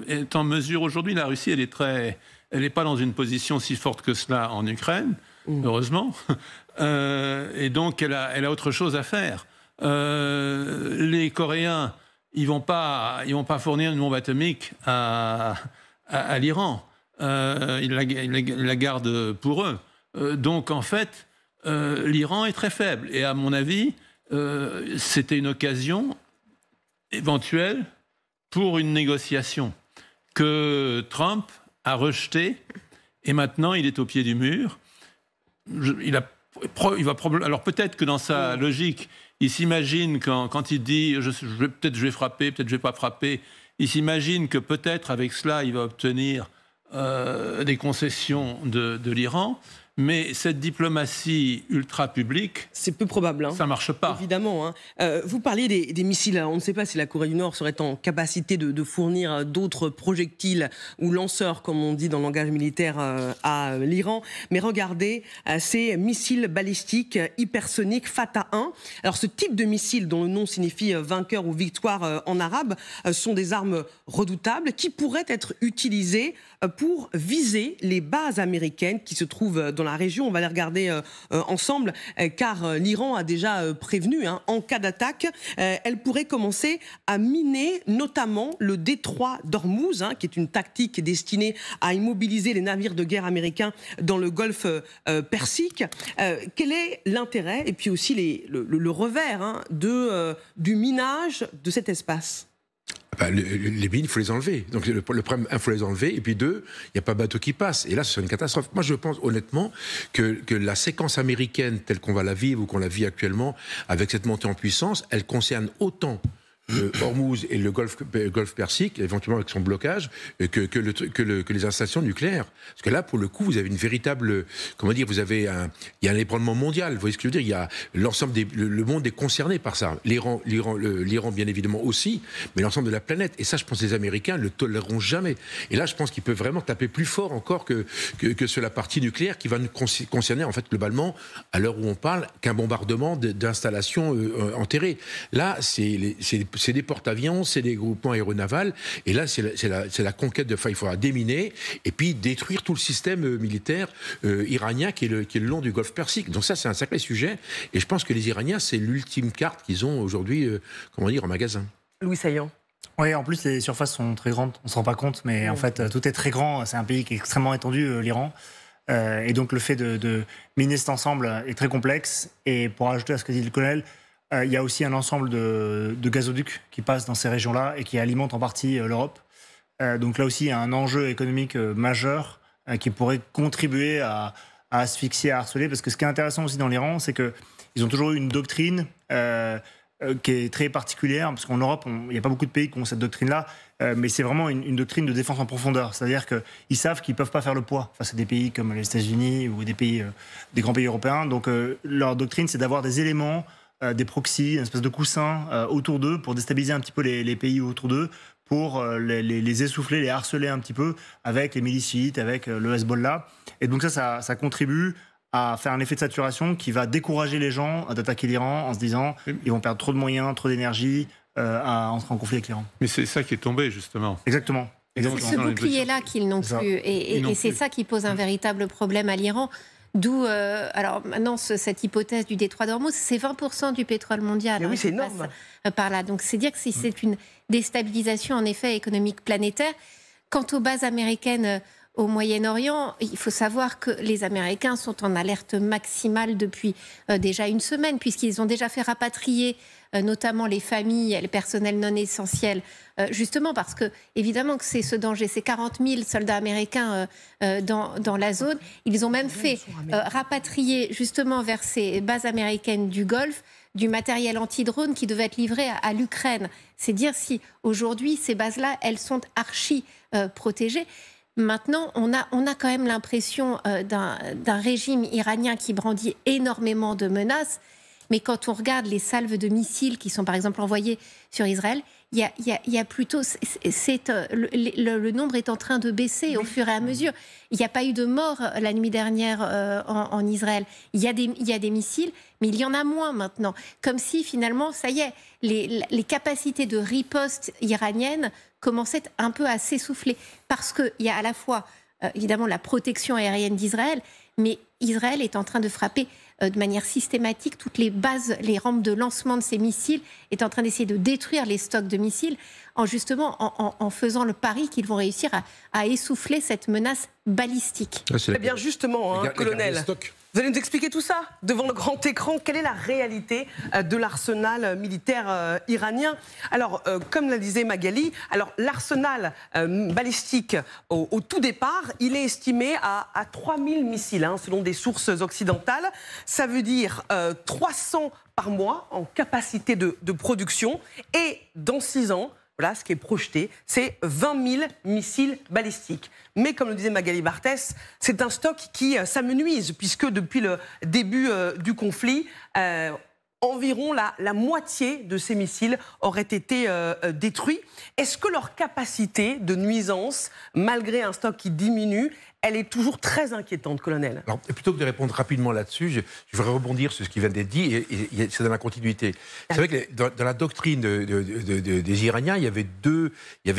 est en mesure aujourd'hui? La Russie, elle n'est pas dans une position si forte que cela en Ukraine, heureusement, et donc elle a autre chose à faire. Les Coréens, ils vont pas fournir une bombe atomique à l'Iran. Ils la gardent pour eux. Donc en fait, l'Iran est très faible. Et à mon avis, c'était une occasion éventuelle pour une négociation que Trump a rejetée. Et maintenant, il est au pied du mur. Alors peut-être que dans sa logique, il s'imagine quand il dit peut-être je vais frapper, peut-être je vais pas frapper, il s'imagine que peut-être avec cela il va obtenir des concessions de l'Iran, mais cette diplomatie ultra publique, c'est peu probable. Ça marche pas. Évidemment. Vous parliez des missiles. On ne sait pas si la Corée du Nord serait en capacité de fournir d'autres projectiles ou lanceurs, comme on dit dans le langage militaire, à l'Iran. Mais regardez ces missiles balistiques hypersoniques Fatah 1. Alors ce type de missile, dont le nom signifie vainqueur ou victoire en arabe, sont des armes redoutables qui pourraient être utilisées pour viser les bases américaines qui se trouvent dans la région. On va les regarder ensemble, car l'Iran a déjà prévenu, en cas d'attaque, elle pourrait commencer à miner notamment le détroit d'Ormuz, qui est une tactique destinée à immobiliser les navires de guerre américains dans le golfe Persique. Quel est l'intérêt et puis aussi le revers du minage de cet espace ? Les mines, il faut les enlever. Donc le problème, il faut les enlever. Et puis deux, il n'y a pas bateau qui passe. Et là, c'est une catastrophe. Moi, je pense honnêtement que la séquence américaine telle qu'on va la vivre ou qu'on la vit actuellement, avec cette montée en puissance, elle concerne autant le Hormuz et le golfe Persique, éventuellement avec son blocage, que les installations nucléaires. Parce que là, pour le coup, vous avez une véritable, il y a un ébranlement mondial. Vous voyez ce que je veux dire? Il y a le monde est concerné par ça. L'Iran, bien évidemment aussi, mais l'ensemble de la planète. Et ça, je pense que les Américains ne le toléreront jamais. Et là, je pense qu'ils peuvent vraiment taper plus fort encore que sur la partie nucléaire qui va nous concerner, en fait, globalement, à l'heure où on parle, qu'un bombardement d'installations enterrées. Là, c'est des porte-avions, c'est des groupements aéronavals, et là, c'est la conquête il faudra déminer, et puis détruire tout le système militaire iranien qui est le long du golfe Persique. Donc ça, c'est un sacré sujet, et je pense que les Iraniens, c'est l'ultime carte qu'ils ont aujourd'hui, en magasin. Louis Saillant. Oui, en plus, les surfaces sont très grandes, on ne se rend pas compte, mais en fait, tout est très grand, c'est un pays qui est extrêmement étendu, l'Iran. Et donc, le fait de miner cet ensemble est très complexe, et pour ajouter à ce que dit le colonel, il y a aussi un ensemble de gazoducs qui passent dans ces régions-là et qui alimentent en partie l'Europe. Donc là aussi, il y a un enjeu économique majeur qui pourrait contribuer à asphyxier, à harceler. Parce que ce qui est intéressant aussi dans l'Iran, c'est qu'ils ont toujours eu une doctrine qui est très particulière. Parce qu'en Europe, il n'y a pas beaucoup de pays qui ont cette doctrine-là. Mais c'est vraiment une doctrine de défense en profondeur. C'est-à-dire qu'ils savent qu'ils ne peuvent pas faire le poids face à des pays comme les États-Unis ou des grands pays européens. Donc leur doctrine, c'est d'avoir des éléments, des proxys, une espèce de coussin autour d'eux pour déstabiliser un petit peu les pays autour d'eux, pour les essouffler, les harceler un petit peu avec les milices chiites, avec le Hezbollah. Et donc ça contribue à faire un effet de saturation qui va décourager les gens d'attaquer l'Iran en se disant ils vont perdre trop de moyens, trop d'énergie à entrer en conflit avec l'Iran. Mais c'est ça qui est tombé, justement. Exactement. C'est ce bouclier-là qu'ils n'ont plus. Et c'est ça qui pose un véritable problème à l'Iran. D'où, alors maintenant, cette hypothèse du détroit d'Ormuz, c'est 20% du pétrole mondial. Oui, c'est énorme. Par là. Donc, c'est dire que c'est une déstabilisation, en effet, économique planétaire. Quant aux bases américaines au Moyen-Orient, il faut savoir que les Américains sont en alerte maximale depuis déjà une semaine, puisqu'ils ont déjà fait rapatrier notamment les familles et les personnels non essentiels, justement parce que, évidemment, que c'est ce danger. C'est 40 000 soldats américains dans la zone. Ils ont même fait rapatrier, justement, vers ces bases américaines du Golfe, du matériel anti-drone qui devait être livré à l'Ukraine. C'est dire si, aujourd'hui, ces bases-là, elles sont archi protégées. Maintenant, on a quand même l'impression d'un régime iranien qui brandit énormément de menaces. Mais quand on regarde les salves de missiles qui sont par exemple envoyées sur Israël, il y a plutôt... le nombre est en train de baisser au fur et à mesure. Il n'y a pas eu de mort la nuit dernière en Israël. Il y a des missiles, mais il y en a moins maintenant. Comme si finalement, ça y est, les capacités de riposte iranienne commençaient un peu à s'essouffler. Parce qu'il y a à la fois, évidemment, la protection aérienne d'Israël, mais Israël est en train de frapper de manière systématique toutes les bases, les rampes de lancement de ces missiles, est en train d'essayer de détruire les stocks de missiles en faisant le pari qu'ils vont réussir à essouffler cette menace balistique. Eh bien justement, colonel, vous allez nous expliquer tout ça devant le grand écran. Quelle est la réalité de l'arsenal militaire iranien? Alors, comme la disait Magali, l'arsenal balistique au tout départ, il est estimé à 3000 missiles, selon des sources occidentales. Ça veut dire 300 par mois en capacité de production. Et dans 6 ans, voilà, ce qui est projeté, c'est 20 000 missiles balistiques. Mais comme le disait Magali Barthès, c'est un stock qui s'amenuise, puisque depuis le début du conflit, environ la moitié de ces missiles auraient été détruits. Est-ce que leur capacité de nuisance, malgré un stock qui diminue, elle est toujours très inquiétante, colonel? Alors, plutôt que de répondre rapidement là-dessus, je voudrais rebondir sur ce qui vient d'être dit, et c'est dans la continuité. C'est vrai que dans la doctrine des Iraniens, il y avait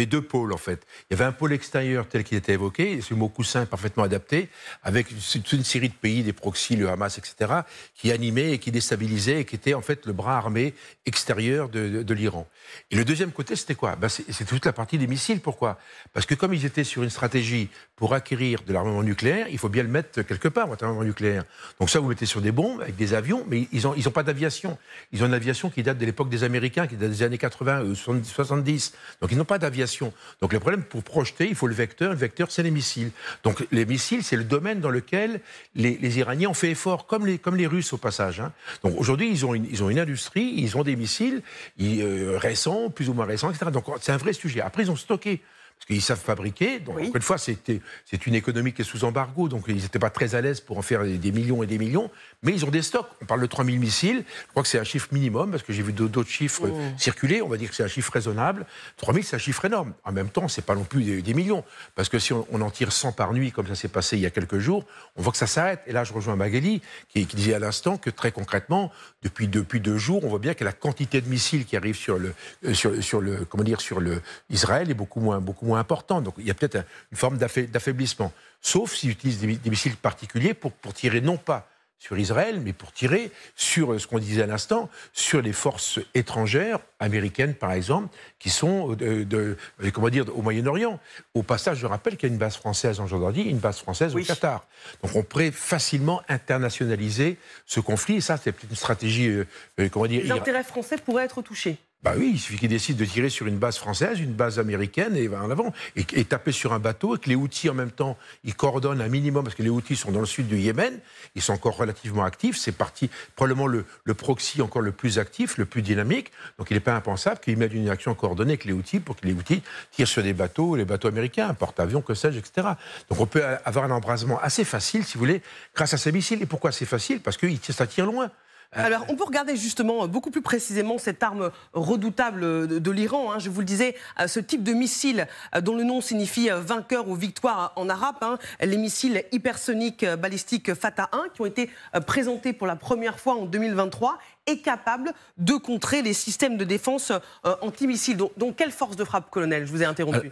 deux pôles, en fait. Il y avait un pôle extérieur tel qu'il était évoqué, c'est le mot coussin parfaitement adapté, avec toute une série de pays, des proxys, le Hamas, etc., qui animaient et qui déstabilisaient, et qui étaient en fait le bras armé extérieur de l'Iran. Et le deuxième côté, c'était quoi? C'est toute la partie des missiles. Pourquoi? Parce que comme ils étaient sur une stratégie pour acquérir de l'armement nucléaire, il faut bien le mettre quelque part, votre armement nucléaire. Donc ça, vous mettez sur des bombes, avec des avions, mais ils ont pas d'aviation. Ils ont une aviation qui date de l'époque des Américains, qui date des années 80, 70. Donc ils n'ont pas d'aviation. Donc le problème, pour projeter, il faut le vecteur. Le vecteur, c'est les missiles. Donc les missiles, c'est le domaine dans lequel les Iraniens ont fait effort, comme les Russes au passage. Donc aujourd'hui, ils ont une industrie, ils ont des missiles récents, plus ou moins récents, etc. Donc c'est un vrai sujet. Après, ils ont stocké. Parce qu'ils savent fabriquer. Donc, encore une fois, c'est une économie qui est sous embargo, donc ils n'étaient pas très à l'aise pour en faire des millions et des millions. Mais ils ont des stocks. On parle de 3000 missiles. Je crois que c'est un chiffre minimum, parce que j'ai vu d'autres chiffres circuler. On va dire que c'est un chiffre raisonnable. 3000, c'est un chiffre énorme. En même temps, c'est pas non plus des millions. Parce que si on en tire 100 par nuit, comme ça s'est passé il y a quelques jours, on voit que ça s'arrête. Et là, je rejoins Magali, qui disait à l'instant que très concrètement, depuis 2 jours, on voit bien que la quantité de missiles qui arrivent sur Israël est beaucoup moins important. Donc il y a peut-être une forme d'affaiblissement. Sauf s'ils utilisent des missiles particuliers pour tirer non pas sur Israël, mais pour tirer sur ce qu'on disait à l'instant, sur les forces étrangères, américaines par exemple, qui sont au Moyen-Orient. Au passage, je rappelle qu'il y a une base française en Jordanie et une base française au Qatar. Donc on pourrait facilement internationaliser ce conflit, et ça c'est une stratégie, Les intérêts français pourraient être touchés. Bah oui, il suffit qu'ils décident de tirer sur une base française, une base américaine, et en avant, et taper sur un bateau, et que les Houthis en même temps, ils coordonnent un minimum, parce que les Houthis sont dans le sud du Yémen, ils sont encore relativement actifs, c'est probablement le proxy encore le plus actif, le plus dynamique, donc il n'est pas impensable qu'ils mettent une action coordonnée avec les Houthis pour que les Houthis tirent sur des bateaux, les bateaux américains, un porte-avions, que sais-je, etc. Donc on peut avoir un embrasement assez facile, si vous voulez, grâce à ces missiles. Et pourquoi c'est facile? Parce que ça tire loin. Alors, on peut regarder justement beaucoup plus précisément cette arme redoutable de l'Iran. Je vous le disais, ce type de missile dont le nom signifie vainqueur ou victoire en arabe, les missiles hypersoniques balistiques Fatah 1, qui ont été présentés pour la première fois en 2023, est capable de contrer les systèmes de défense antimissiles. Donc, quelle force de frappe, colonel? Je vous ai interrompu.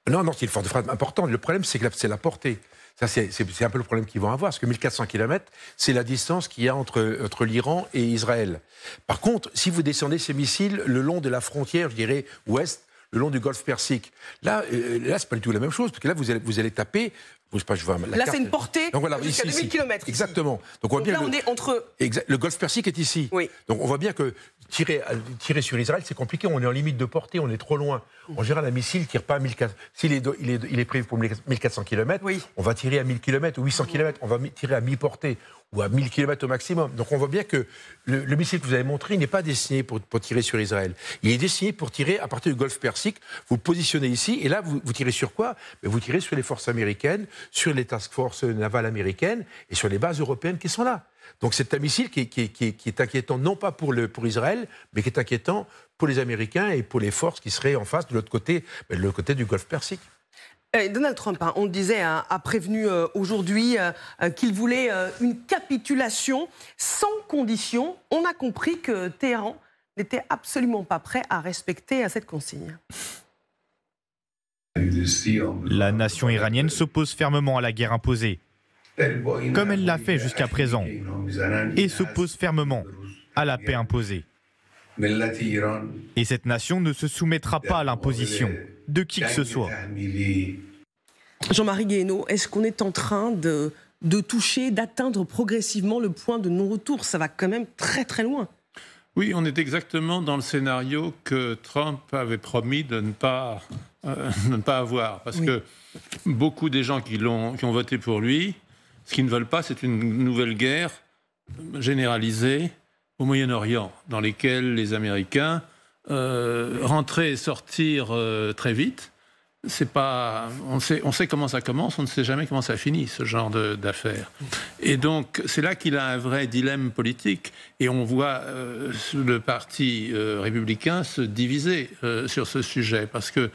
Non, c'est une force de frappe importante. Le problème, c'est la portée. Ça, c'est un peu le problème qu'ils vont avoir, parce que 1400 km, c'est la distance qu'il y a entre l'Iran et Israël. Par contre, si vous descendez ces missiles le long de la frontière, je dirais, ouest, le long du golfe Persique, là c'est pas du tout la même chose, parce que là, vous allez taper... Là, c'est une portée jusqu'à 2000 km. Exactement. Donc, là, on est entre... Le golfe Persique est ici. Oui. Donc, on voit bien que tirer sur Israël, c'est compliqué. On est en limite de portée, on est trop loin. En général, un missile ne tire pas à 1400... S'il est prévu pour 1400 km, on va tirer à 1000 km ou 800 km. On va tirer à mi-portée ou à 1000 km au maximum. Donc, on voit bien que le missile que vous avez montré n'est pas destiné pour tirer sur Israël. Il est destiné pour tirer à partir du golfe Persique. Vous le positionnez ici, et là, vous tirez sur quoi? Vous tirez sur les forces américaines, sur les task forces navales américaines et sur les bases européennes qui sont là. Donc c'est un missile qui est inquiétant, non pas pour Israël, mais qui est inquiétant pour les Américains et pour les forces qui seraient en face de l'autre côté du Golfe Persique. Donald Trump, on le disait, a prévenu aujourd'hui qu'il voulait une capitulation sans condition. On a compris que Téhéran n'était absolument pas prêt à respecter cette consigne. La nation iranienne s'oppose fermement à la guerre imposée, comme elle l'a fait jusqu'à présent, et s'oppose fermement à la paix imposée. Et cette nation ne se soumettra pas à l'imposition de qui que ce soit. Jean-Marie Guéhenno, est-ce qu'on est en train de toucher, d'atteindre progressivement le point de non-retour? Ça va quand même très très loin. Oui, on est exactement dans le scénario que Trump avait promis de ne pas avoir. Parce que beaucoup des gens qui ont voté pour lui, ce qu'ils ne veulent pas, c'est une nouvelle guerre généralisée au Moyen-Orient, dans lesquelles les Américains rentrer et sortir très vite. On sait comment ça commence, on ne sait jamais comment ça finit, ce genre d'affaires. Et donc, c'est là qu'il a un vrai dilemme politique. Et on voit le parti républicain se diviser sur ce sujet. Parce qu'il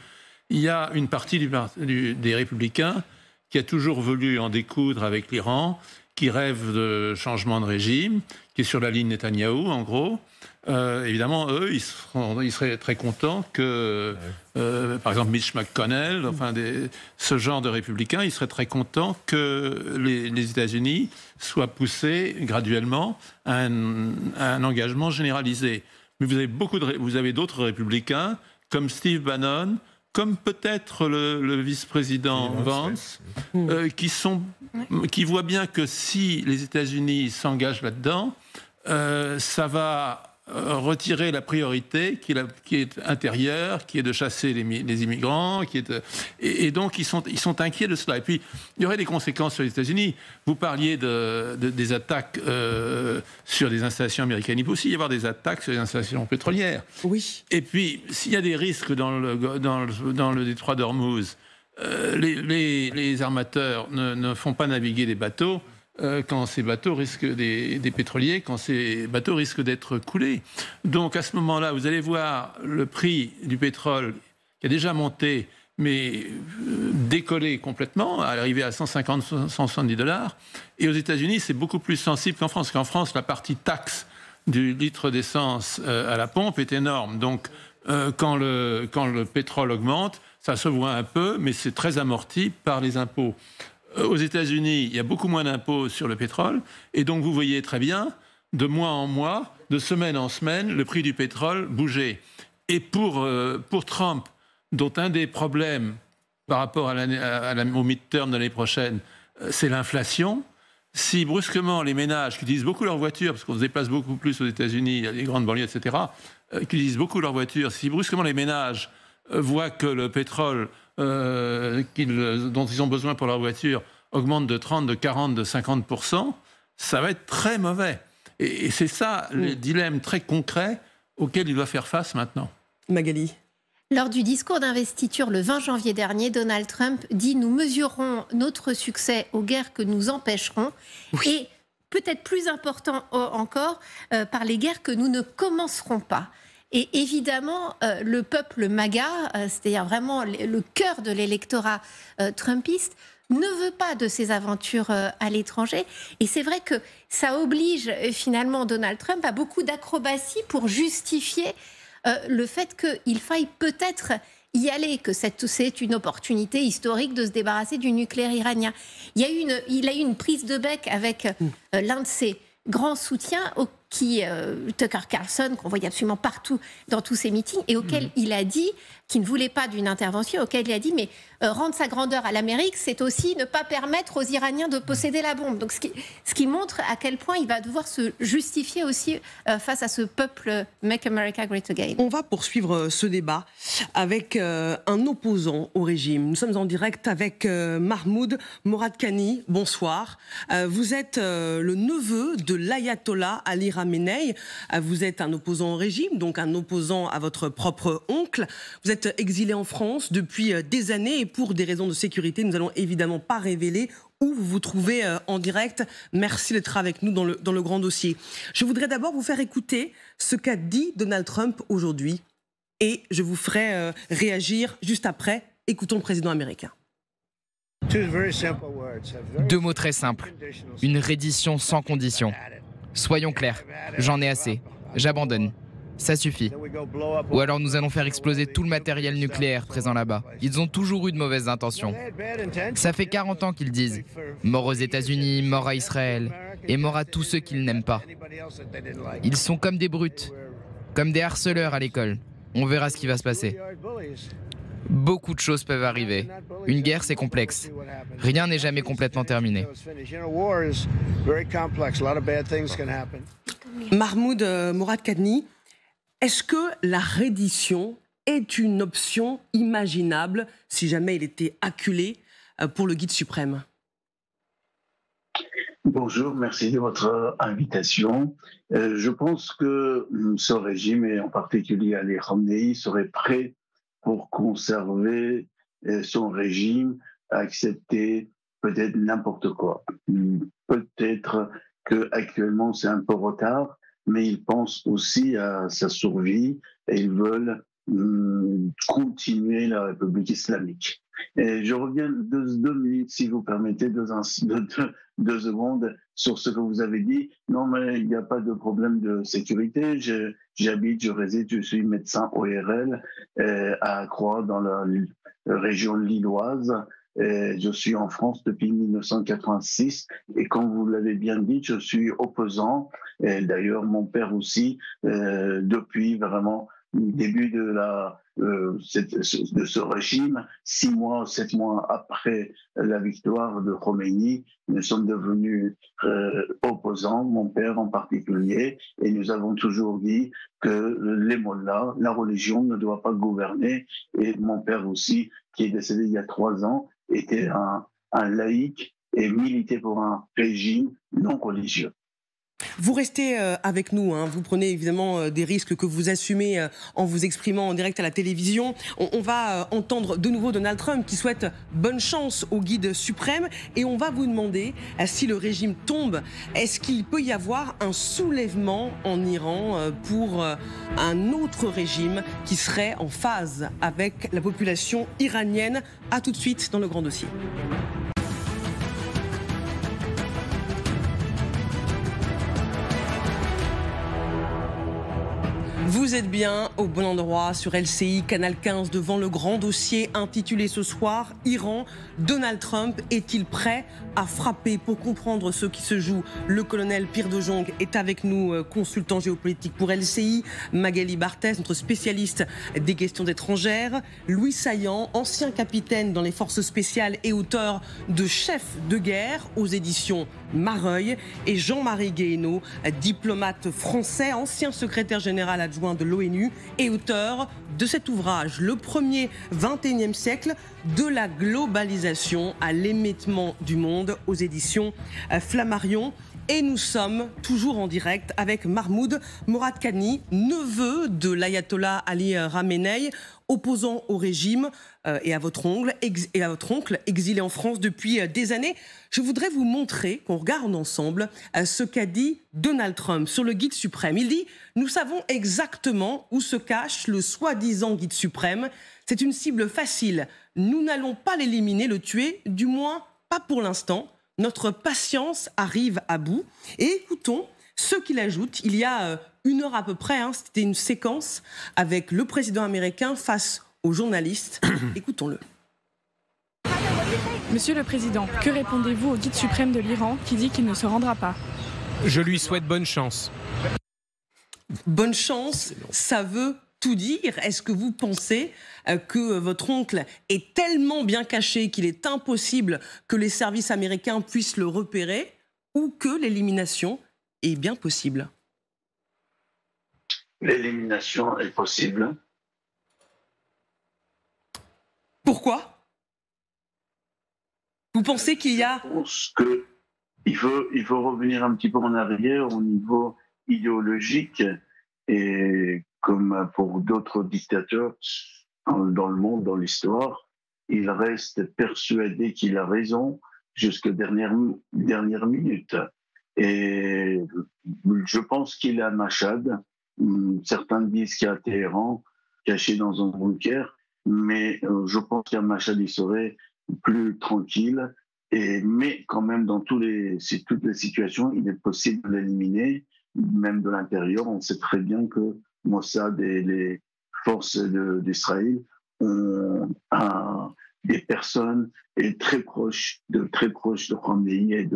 y a une partie des républicains qui a toujours voulu en découdre avec l'Iran, qui rêve de changement de régime, qui est sur la ligne Netanyahou, en gros. Évidemment, eux, ils seraient très contents que, par exemple, Mitch McConnell, ce genre de républicains, ils seraient très contents que les États-Unis soient poussés graduellement à un engagement généralisé. Mais vous avez d'autres républicains, comme Steve Bannon, comme peut-être le vice-président Vance, qui voient bien que si les États-Unis s'engagent là-dedans, ça va retirer la priorité qui est intérieure, qui est de chasser les immigrants, et donc ils sont inquiets de cela. Et puis, il y aurait des conséquences sur les États-Unis. Vous parliez des attaques sur des installations américaines. Il peut aussi y avoir des attaques sur les installations pétrolières. Oui. Et puis, s'il y a des risques dans le détroit d'Ormuz, les armateurs ne font pas naviguer des bateaux quand ces bateaux risquent des pétroliers, quand ces bateaux risquent d'être coulés. Donc à ce moment-là, vous allez voir le prix du pétrole qui a déjà monté, mais décollé complètement, arrivé à 150, 170 $. Et aux États-Unis, c'est beaucoup plus sensible qu'en France. Qu'en France, la partie taxe du litre d'essence à la pompe est énorme. Donc quand le pétrole augmente, ça se voit un peu, mais c'est très amorti par les impôts. Aux États-Unis, il y a beaucoup moins d'impôts sur le pétrole, et donc vous voyez très bien, de mois en mois, de semaine en semaine, le prix du pétrole bouger. Et pour Trump, dont un des problèmes par rapport au midterm de l'année prochaine, c'est l'inflation, si brusquement les ménages qui utilisent beaucoup leur voiture, parce qu'on se déplace beaucoup plus aux États-Unis, il y a les grandes banlieues, etc., qui utilisent beaucoup leur voiture, si brusquement les ménages voient que le pétrole dont ils ont besoin pour leur voiture augmente de 30, de 40, de 50%, ça va être très mauvais. Et c'est ça le dilemme très concret auquel il doit faire face maintenant. Magali. Lors du discours d'investiture le 20 janvier dernier, Donald Trump dit « Nous mesurerons notre succès aux guerres que nous empêcherons et peut-être plus important encore, par les guerres que nous ne commencerons pas ». Et évidemment, le peuple MAGA, c'est-à-dire vraiment le cœur de l'électorat trumpiste, ne veut pas de ces aventures à l'étranger. Et c'est vrai que ça oblige finalement Donald Trump à beaucoup d'acrobatie pour justifier le fait qu'il faille peut-être y aller, que c'est une opportunité historique de se débarrasser du nucléaire iranien. Il a eu une prise de bec avec l'un de ses grands soutiens, Tucker Carlson, qu'on voyait absolument partout dans tous ses meetings, et auquel il a dit qu'il ne voulait pas d'une intervention, auquel il a dit mais rendre sa grandeur à l'Amérique, c'est aussi ne pas permettre aux Iraniens de posséder la bombe. Donc ce qui montre à quel point il va devoir se justifier aussi face à ce peuple Make America Great Again. On va poursuivre ce débat avec un opposant au régime. Nous sommes en direct avec Mahmoud Moradkani. Bonsoir. Vous êtes le neveu de l'ayatollah Ali Khamenei. Vous êtes un opposant au régime, donc un opposant à votre propre oncle. Vous êtes exilé en France depuis des années et pour des raisons de sécurité, nous n'allons évidemment pas révéler où vous vous trouvez en direct. Merci d'être avec nous dans le grand dossier. Je voudrais d'abord vous faire écouter ce qu'a dit Donald Trump aujourd'hui et je vous ferai réagir juste après. Écoutons le président américain. 2 mots très simples. Une reddition sans condition. Soyons clairs, j'en ai assez. J'abandonne. Ça suffit. Ou alors nous allons faire exploser tout le matériel nucléaire présent là-bas. Ils ont toujours eu de mauvaises intentions. Ça fait 40 ans qu'ils disent « mort aux États-Unis, mort à Israël, et mort à tous ceux qu'ils n'aiment pas ». Ils sont comme des brutes, comme des harceleurs à l'école. On verra ce qui va se passer. Beaucoup de choses peuvent arriver. Une guerre, c'est complexe. Rien n'est jamais complètement terminé. Mahmoud Mourad Kadni, est-ce que la reddition est une option imaginable si jamais il était acculé pour le guide suprême? Bonjour, merci de votre invitation. Je pense que ce régime, et en particulier Ali Khamenei, serait prêt pour conserver son régime, accepter peut-être n'importe quoi. Peut-être qu'actuellement c'est un peu retard, mais ils pensent aussi à sa survie et ils veulent continuer la République islamique. Et je reviens 2 minutes, si vous permettez, 2 secondes sur ce que vous avez dit. Non, mais il n'y a pas de problème de sécurité. J'habite, je réside, je suis médecin ORL à Croix, dans la région lilloise. Je suis en France depuis 1986 et comme vous l'avez bien dit, je suis opposant. Et d'ailleurs, mon père aussi, depuis vraiment le début de ce régime, 6 mois, 7 mois après la victoire de Khomeini, nous sommes devenus opposants, mon père en particulier, et nous avons toujours dit que les mollahs, la religion ne doit pas gouverner. Et mon père aussi, qui est décédé il y a 3 ans, était un laïc et militait pour un régime non religieux. Vous restez avec nous, hein. Vous prenez évidemment des risques que vous assumez en vous exprimant en direct à la télévision. On va entendre de nouveau Donald Trump qui souhaite bonne chance au guide suprême et on va vous demander si le régime tombe, est-ce qu'il peut y avoir un soulèvement en Iran pour un autre régime qui serait en phase avec la population iranienne? À tout de suite dans le grand dossier. Vous êtes bien au bon endroit sur LCI, Canal 15, devant le grand dossier intitulé ce soir « Iran, Donald Trump est-il prêt à frapper ?» Pour comprendre ce qui se joue, le colonel Pierre de Jong est avec nous, consultant géopolitique pour LCI, Magali Barthès, notre spécialiste des questions étrangères, Louis Saillant, ancien capitaine dans les forces spéciales et auteur de Chef de guerre aux éditions Mareuil, et Jean-Marie Guéhenno, diplomate français, ancien secrétaire général adjoint de l'ONU et auteur de cet ouvrage, Le premier 21e siècle, de la globalisation à l'émiettement du monde, aux éditions Flammarion. Et nous sommes toujours en direct avec Mahmoud Mourad Kadni, neveu de l'ayatollah Ali Khamenei, opposant au régime, et à votre oncle exilé en France depuis des années. Je voudrais vous montrer, qu'on regarde ensemble, ce qu'a dit Donald Trump sur le guide suprême. Il dit « Nous savons exactement où se cache le soi-disant guide suprême. C'est une cible facile. Nous n'allons pas l'éliminer, le tuer, du moins pas pour l'instant. Notre patience arrive à bout. » Et écoutons ce qu'il ajoute. Il y a 1 heure à peu près, hein, c'était une séquence avec le président américain face aux journalistes. Écoutons-le. Monsieur le Président, que répondez-vous au guide suprême de l'Iran qui dit qu'il ne se rendra pas? Je lui souhaite bonne chance. Bonne chance, ça veut tout dire. Est-ce que vous pensez que votre oncle est tellement bien caché qu'il est impossible que les services américains puissent le repérer, ou que l'élimination est bien possible? L'élimination est possible. Pourquoi? Vous pensez qu'il y a... Je pense qu'il faut revenir un petit peu en arrière au niveau idéologique, et comme pour d'autres dictateurs dans le monde, dans l'histoire, il reste persuadé qu'il a raison jusqu'à dernière minute. Et je pense qu'il est à Machhad. Certains disent qu'il est à Téhéran, caché dans un bunker, mais je pense qu'à Machhad, il serait plus tranquille. Mais quand même, dans toutes les situations, il est possible de l'éliminer, même de l'intérieur. On sait très bien que Mossad et les forces d'Israël ont des personnes très proches de Khamenei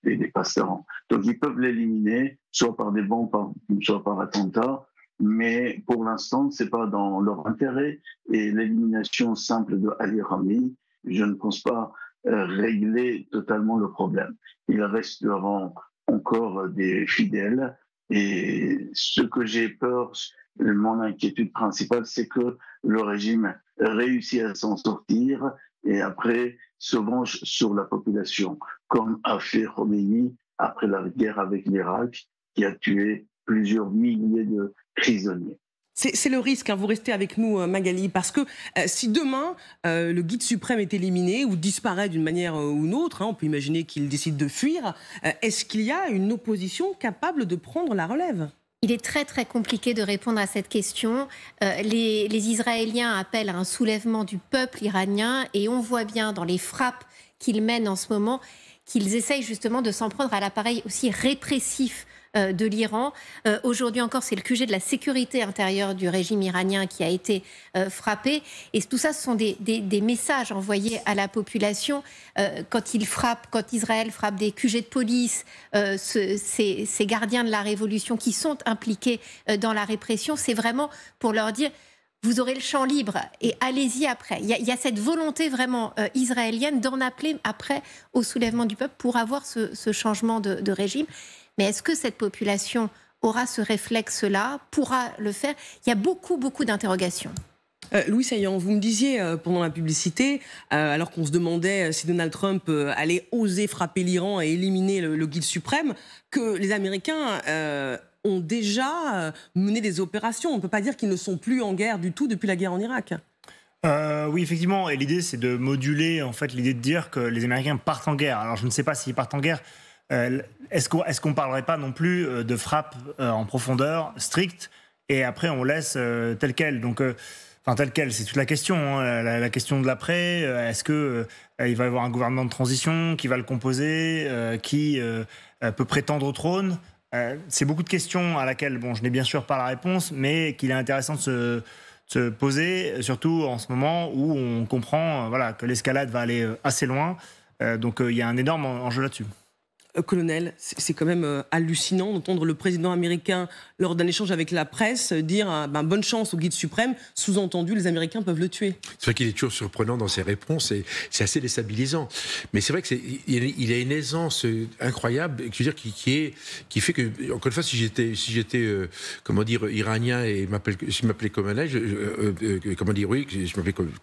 et des pasteurs. Donc ils peuvent l'éliminer, soit par des bombes, soit par attentat, mais pour l'instant, c'est pas dans leur intérêt. Et l'élimination simple de Ali Khamenei, je ne pense pas régler totalement le problème. Il resteront encore des fidèles. Et ce que j'ai peur, mon inquiétude principale, c'est que le régime réussit à s'en sortir et après se venge sur la population, comme a fait Khomeini après la guerre avec l'Irak, qui a tué plusieurs milliers de prisonniers. C'est le risque, hein. Vous restez avec nous, Magali, parce que si demain le guide suprême est éliminé ou disparaît d'une manière ou d'une autre, hein, on peut imaginer qu'il décide de fuir, est-ce qu'il y a une opposition capable de prendre la relève ? Il est très très compliqué de répondre à cette question. Les Israéliens appellent à un soulèvement du peuple iranien et on voit bien dans les frappes qu'ils mènent en ce moment qu'ils essayent justement de s'en prendre à l'appareil aussi répressif de l'Iran. Aujourd'hui encore, c'est le QG de la sécurité intérieure du régime iranien qui a été frappé. Et tout ça, ce sont des messages envoyés à la population. Quand Israël frappe des QG de police, ces gardiens de la révolution qui sont impliqués dans la répression, c'est vraiment pour leur dire... Vous aurez le champ libre et allez-y après. Il y a cette volonté vraiment israélienne d'en appeler après au soulèvement du peuple pour avoir ce changement de régime. Mais est-ce que cette population aura ce réflexe-là, pourra le faire ? Il y a beaucoup d'interrogations. Louis Saillant, vous me disiez pendant la publicité, alors qu'on se demandait si Donald Trump allait oser frapper l'Iran et éliminer le guide suprême, que les Américains... ont déjà mené des opérations. On ne peut pas dire qu'ils ne sont plus en guerre du tout depuis la guerre en Irak. Oui, effectivement. Et l'idée, c'est de moduler en fait, l'idée de dire que les Américains partent en guerre. Alors, je ne sais pas s'ils partent en guerre. Est-ce qu'on ne parlerait pas non plus de frappe en profondeur stricte et après, on laisse tel quel. Donc, tel quel, c'est toute la question. Hein, la question de l'après. Est-ce qu'il va y avoir un gouvernement de transition qui va le composer, qui peut prétendre au trône ? C'est beaucoup de questions à laquelle, je n'ai bien sûr pas la réponse, mais qu'il est intéressant de se poser, surtout en ce moment où on comprend que l'escalade va aller assez loin. Donc il y a un énorme enjeu là-dessus. Colonel, c'est quand même hallucinant d'entendre le président américain, lors d'un échange avec la presse, dire bonne chance au guide suprême, sous-entendu, les Américains peuvent le tuer. C'est vrai qu'il est toujours surprenant dans ses réponses et c'est assez déstabilisant. Mais c'est vrai qu'il a une aisance incroyable, qui fait que, encore une fois, si j'étais iranien et je m'appelais comme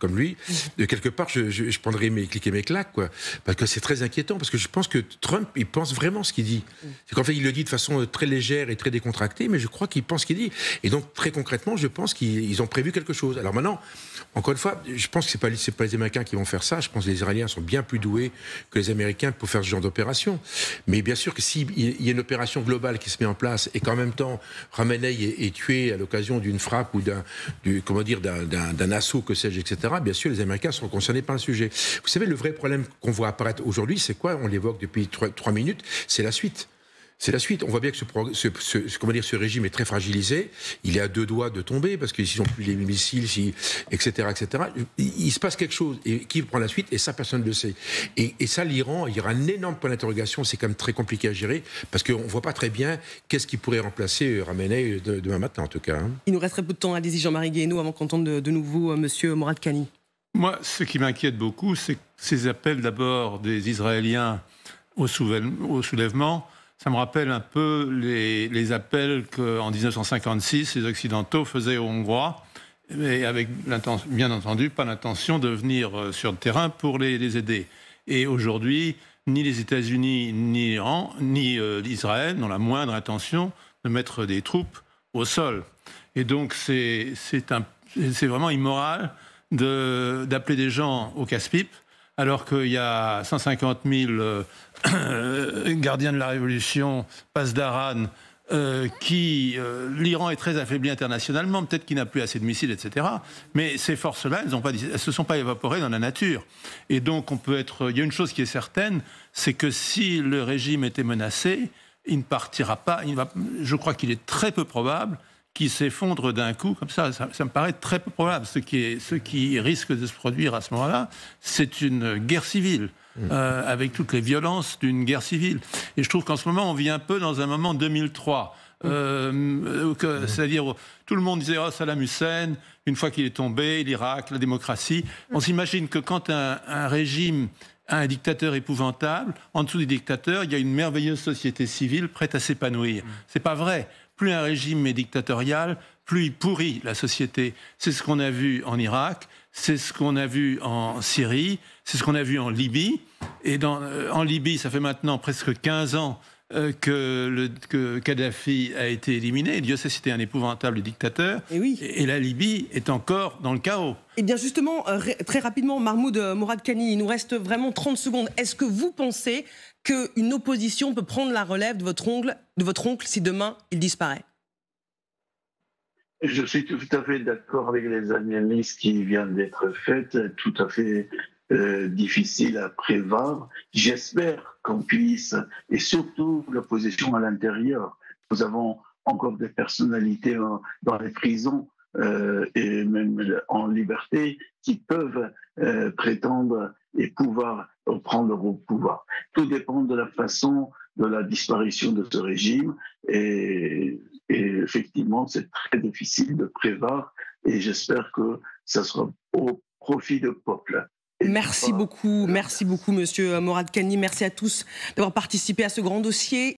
comme lui, de quelque part, je prendrais cliquer mes claques, quoi. Parce que c'est très inquiétant, parce que je pense que Trump, il pense vraiment ce qu'il dit. C'est qu'en fait, il le dit de façon très légère et très décontractée, mais je crois qu'il pense ce qu'il dit. Et donc, très concrètement, je pense qu'ils ont prévu quelque chose. Alors maintenant, encore une fois, je pense que c'est pas les Américains qui vont faire ça. Je pense que les Israéliens sont bien plus doués que les Américains pour faire ce genre d'opération. Mais bien sûr que s'il y a une opération globale qui se met en place et qu'en même temps, Khamenei est tué à l'occasion d'une frappe ou d'un assaut, que sais-je, etc., bien sûr, les Américains sont concernés par le sujet. Vous savez, le vrai problème qu'on voit apparaître aujourd'hui, c'est quoi ? On l'évoque depuis 3 minutes, c'est la suite. C'est la suite. On voit bien que ce régime est très fragilisé. Il est à 2 doigts de tomber parce qu'ils n'ont plus les missiles, etc., etc. Il se passe quelque chose. Et qui prend la suite ? Et ça, personne ne le sait. Et ça, l'Iran, il y aura un énorme point d'interrogation. C'est quand même très compliqué à gérer parce qu'on ne voit pas très bien qu'est-ce qui pourrait remplacer Khamenei demain matin, en tout cas. Il nous reste très peu de temps. Allez-y, Jean-Marie Guéhenno, avant qu'on entende de nouveau Monsieur Morad Kani. Moi, ce qui m'inquiète beaucoup, c'est ces appels d'abord des Israéliens au soulèvement. Ça me rappelle un peu les appels qu'en 1956, les Occidentaux faisaient aux Hongrois, mais avec, bien entendu, pas l'intention de venir sur le terrain pour les aider. Et aujourd'hui, ni les États-Unis, ni l'Iran, ni l'Israël n'ont la moindre intention de mettre des troupes au sol. Et donc, c'est vraiment immoral d'appeler des gens au casse-pipe alors qu'il y a 150 000 gardiens de la révolution, Pasdaran, l'Iran est très affaibli internationalement, peut-être qu'il n'a plus assez de missiles, etc. Mais ces forces-là, elles ne se sont pas évaporées dans la nature. Et donc, il y a une chose qui est certaine, c'est que si le régime était menacé, il ne partira pas. Je crois qu'il est très peu probable qu'il s'effondre d'un coup, comme ça. Ça me paraît très peu probable. Ce qui risque de se produire à ce moment-là, c'est une guerre civile. Avec toutes les violences d'une guerre civile. Et je trouve qu'en ce moment, on vit un peu dans un moment 2003. C'est-à-dire, tout le monde disait « Oh, Saddam Hussein, une fois qu'il est tombé, l'Irak, la démocratie ». On s'imagine que quand un régime a un dictateur épouvantable, en dessous du dictateur, il y a une merveilleuse société civile prête à s'épanouir. C'est pas vrai. Plus un régime est dictatorial, plus il pourrit la société. C'est ce qu'on a vu en Irak, c'est ce qu'on a vu en Syrie, c'est ce qu'on a vu en Libye. Et en Libye, ça fait maintenant presque 15 ans que Kadhafi a été éliminé. Dieu sait, c'était un épouvantable dictateur. Et la Libye est encore dans le chaos. Et bien justement, très rapidement, Mahmoud Mourad-Kani, il nous reste vraiment 30 secondes. Est-ce que vous pensez qu'une opposition peut prendre la relève de votre oncle si demain il disparaît ? Je suis tout à fait d'accord avec les analyses qui viennent d'être faites, tout à fait difficile à prévoir. J'espère qu'on puisse, et surtout l'opposition à l'intérieur, nous avons encore des personnalités dans les prisons et même en liberté qui peuvent prétendre et pouvoir prendre au pouvoir. Tout dépend de la façon de la disparition de ce régime et effectivement, c'est très difficile de prévoir et j'espère que ça sera au profit du peuple. Merci beaucoup, monsieur Mourad-Kani. Merci à tous d'avoir participé à ce grand dossier.